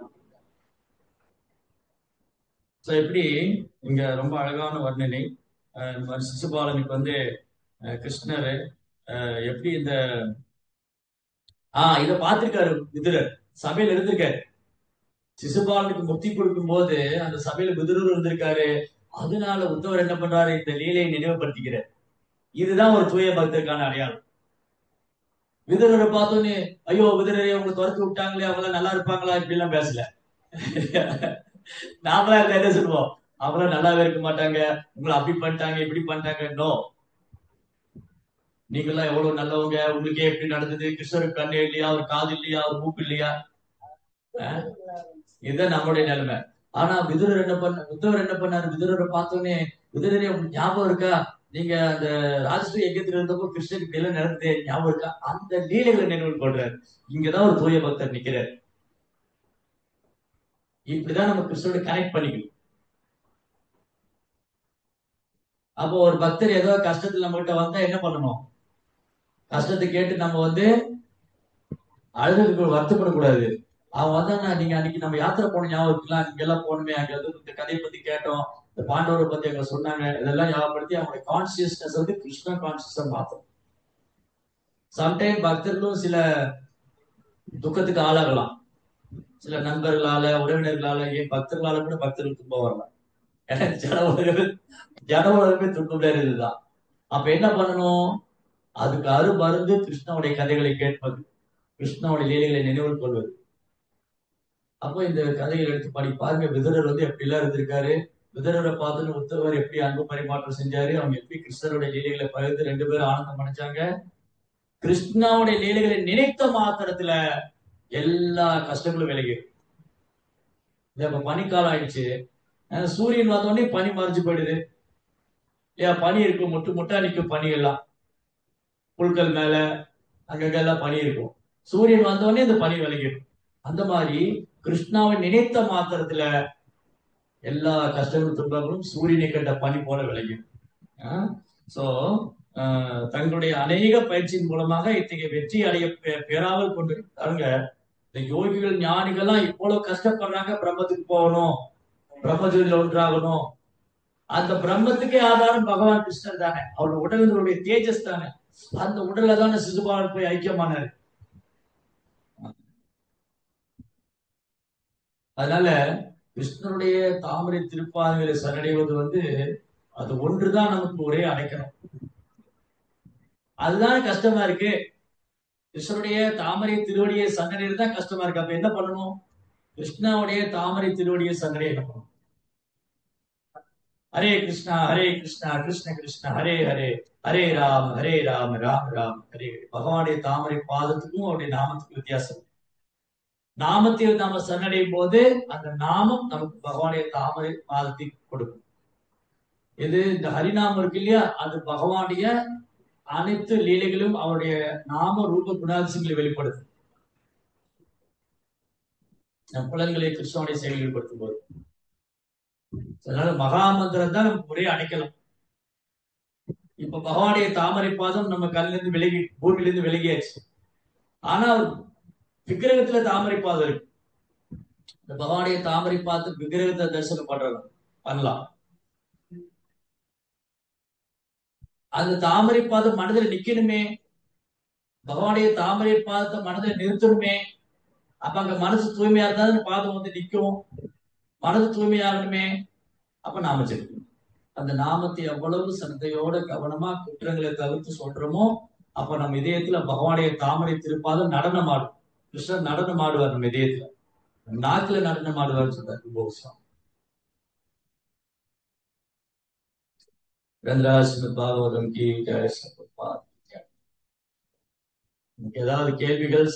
சோ எப்படி இங்க ரொம்ப அழகான வர்ணனை. சிசுபாலனுக்கு கிருஷ்ணர் எப்படி இந்த இத பார்த்திருக்காரு விதுரர், சபையில இருந்திருக்காரு. சிசுபாலனுக்கு முக்தி கொடுக்கும் போது அந்த சபையில விதுரர் இருந்திருக்காரு. அதனால உத்தவர் என்ன பண்றாரு? இந்த லீலையை நினைவுபடுத்திக்கிறார். இதுதான் ஒரு தூய பக்தருக்கான அடையாளம். விதுரரை பார்த்தோன்னே, ஐயோ விதுரரை அவங்க துரத்தி விட்டாங்களே, அவங்க நல்லா இருப்பாங்களா, இப்படி எல்லாம் பேசல. நாமளா இருந்தா என்ன சொல்லுவோம்? அவங்களாம் நல்லாவே இருக்க மாட்டாங்க, உங்களை அப்படி பண்ணிட்டாங்க இப்படி பண்ணிட்டாங்க. நோ, நீங்கெல்லாம் எவ்வளவு நல்லவங்க, உங்களுக்கே எப்படி நடந்தது? கிருஷ்ணருக்கு கண்ணு இல்லையா, அவர் காது இல்லையா, அவர் மூக்கு இல்லையா? இதுதான் நம்மளுடைய நிலைமை. ஆனா உத்தவர் என்ன பண்ணாரு? விதுரரை பார்த்தோன்னே, விதுரரே உங்களுக்கு ஞாபகம் இருக்கா, நீங்க அந்த ராஜஸ்ரீ யஜ்யத்துல இருந்தப்போ கிருஷ்ணருக்கு எல்லாம் நடந்தது ஞாபகம் இருக்கா? அந்த லீலைகளை நினைவு கொள்றாரு. இங்கதான் ஒரு தூய பக்தர் நிக்கிறார். இப்படிதான் நம்ம கிருஷ்ணரோட கனெக்ட் பண்ணிக்கணும். அப்போ ஒரு பக்தர் ஏதோ கஷ்டத்துல நம்ம கிட்ட வந்தா என்ன பண்ணணும்? கஷ்டத்தை கேட்டு நம்ம அழுதுக்கு வருத்தப்படக்கூடாது. அவன் வந்தா, நீங்க அன்னைக்கு நம்ம யாத்திரை போன ஞாபகம் இருக்கலாம், நீங்க எல்லாம் போகணுமே, அங்க இந்த கதையை பத்தி கேட்டோம், இந்த பாண்டவரை பத்தி அங்க சொன்னாங்க, இதெல்லாம் ஞாபகப்படுத்தி அவங்களுடைய கான்சியஸ்னஸ் கிருஷ்ண கான்சியஸா மாத்தணும். சம்டைம் பக்தர்களும் சில துக்கத்துக்கு ஆளாகலாம், சில நண்பர்களால, உறவினர்களால, ஏன் பக்தர்களால கூட பக்தர்கள் துன்பம் வரலாம். ஜன உலகமே துன்பம் இதுதான். அப்ப என்ன பண்ணணும்? அதுக்கு அருமருந்து கிருஷ்ணனுடைய கதைகளை கேட்பது, கிருஷ்ணனுடைய லீலைகளை நினைவில் கொள்வது. அப்போ இந்த கதைகளை எடுத்து படி பாருங்க. விதுரர் எப்படி எல்லாம் இருந்திருக்காரு, விதுரரை பார்த்துன்னு உத்தவர் எப்படி அன்பு பரிமாற்றம் செஞ்சாரு, அவங்க எப்படி கிருஷ்ணருடைய லீலைகளை பகிர்ந்து 2 பேரும் ஆனந்தம் அடைஞ்சாங்க. கிருஷ்ணாவுடைய லீலைகளை நினைத்த மாத்திரத்துல எல்லா கஷ்டங்களும் விலகிடும். இப்ப பனிக்காலம் ஆயிடுச்சு, சூரியன் வந்தோடனே பனி மறைஞ்சு போயிடுது. பனி இருக்கும், முட்டா நிற்கும் பனி எல்லாம், புல்கள் மேல அங்கெல்லாம் பனி இருக்கும். சூரியன் வந்தோடனே இந்த பனி விலகிடும். அந்த மாதிரி கிருஷ்ணாவை நினைத்த மாத்திரத்துல எல்லா கஷ்டங்களும் துன்பங்களும் சூரியனை கண்ட பனி போல விளையும். சோ தங்களுடைய அநேக பயிற்சியின் மூலமாக இத்தகைய வெற்றி அடைய பெறாமல் கொண்டிருக்காங்க. இந்த யோகிகள் ஞானிகள்லாம் இவ்வளவு கஷ்டப்படுறாங்க, பிரம்மத்துக்கு போகணும், பிரம்மஜோதியில ஒன்றாகணும். அந்த பிரம்மத்துக்கே ஆதாரம் பகவான் கிருஷ்ணர் தானே, அவருடைய உடல்களுடைய தேஜஸ் தானே. அந்த உடல்ல தானே சிசுபாலன் போய் ஐக்கியமானாரு. அதனால கிருஷ்ணனுடைய தாமரை திருப்பாதங்களை சரணடைவது அது ஒன்றுதான் நமக்கு ஒரே அடைக்கணும். அதுதான் கஷ்டமா இருக்கு. கிருஷ்ணனுடைய தாமரை திருவடியை சரணடைறது தான் கஷ்டமா இருக்கு. அப்ப என்ன பண்ணணும்? கிருஷ்ணாவுடைய தாமரை திருவடியை சரணடைய பண்ணணும். ஹரே கிருஷ்ணா கிருஷ்ண கிருஷ்ண ஹரே ஹரே ஹரே ராம் ராம் ராம் ஹரே ஹரே. பகவானுடைய தாமரை பாதத்துக்கும் அவருடைய நாமத்துக்கும் வித்தியாசம். நாமத்தில் நாம சரணடையும் போது அந்த நாமம் நமக்கு பகவானுடைய தாமரை பாதத்தை கொடுக்கும். இது இந்த ஹரிநாமம் இருக்கு இல்லையா, அது பகவானுடைய அனைத்து லீலைகளும் அவருடைய நாம ரூப குணாதிசயங்களை வெளிப்படுது. நம் புலன்களை கிருஷ்ணனுடைய செயலில் ஈடுபடுத்தும் போது, அதனால மகாமந்திரம் தான் நமக்கு ஒரே அடைக்கலம். இப்ப பகவானுடைய தாமரை பாதம் நம்ம கண்ணிலிருந்து விலகி, பூமியிலிருந்து விலகியாச்சு. ஆனால் விக்கிரகத்துல தாமரை பாதம் இருக்கு. இந்த பகவானுடைய தாமரை பாதம் விக்கிரகத்தை தரிசனம் பண்ணலாம். அந்த தாமரை பாதம் மனதில் நிக்கணுமே, பகவானுடைய தாமரை பாதத்தை மனதில் நிறுத்தணுமே. அப்ப அங்க மனசு தூய்மையா இருந்தா பாதம் வந்து நிற்கும். மனது தூய்மையாகணுமே, அப்ப நாம ஜெபிக்கணும். அந்த நாமத்தை எவ்வளவு சந்தையோட கவனமா குற்றங்களை தவிர்த்து சொல்றோமோ, அப்ப நம்ம இதயத்துல பகவானுடைய தாமரை திருப்பாதம் நடனம் ஆடும். கிருஷ்ணர் நடனம் ஆடுவார் நம்ம இதயத்துல, நாக்குல நடனம் ஆடுவார்னு சொல்றாரு உபோஷம். பாகவதம் கி ஜெய. ஏதாவது கேள்விகள்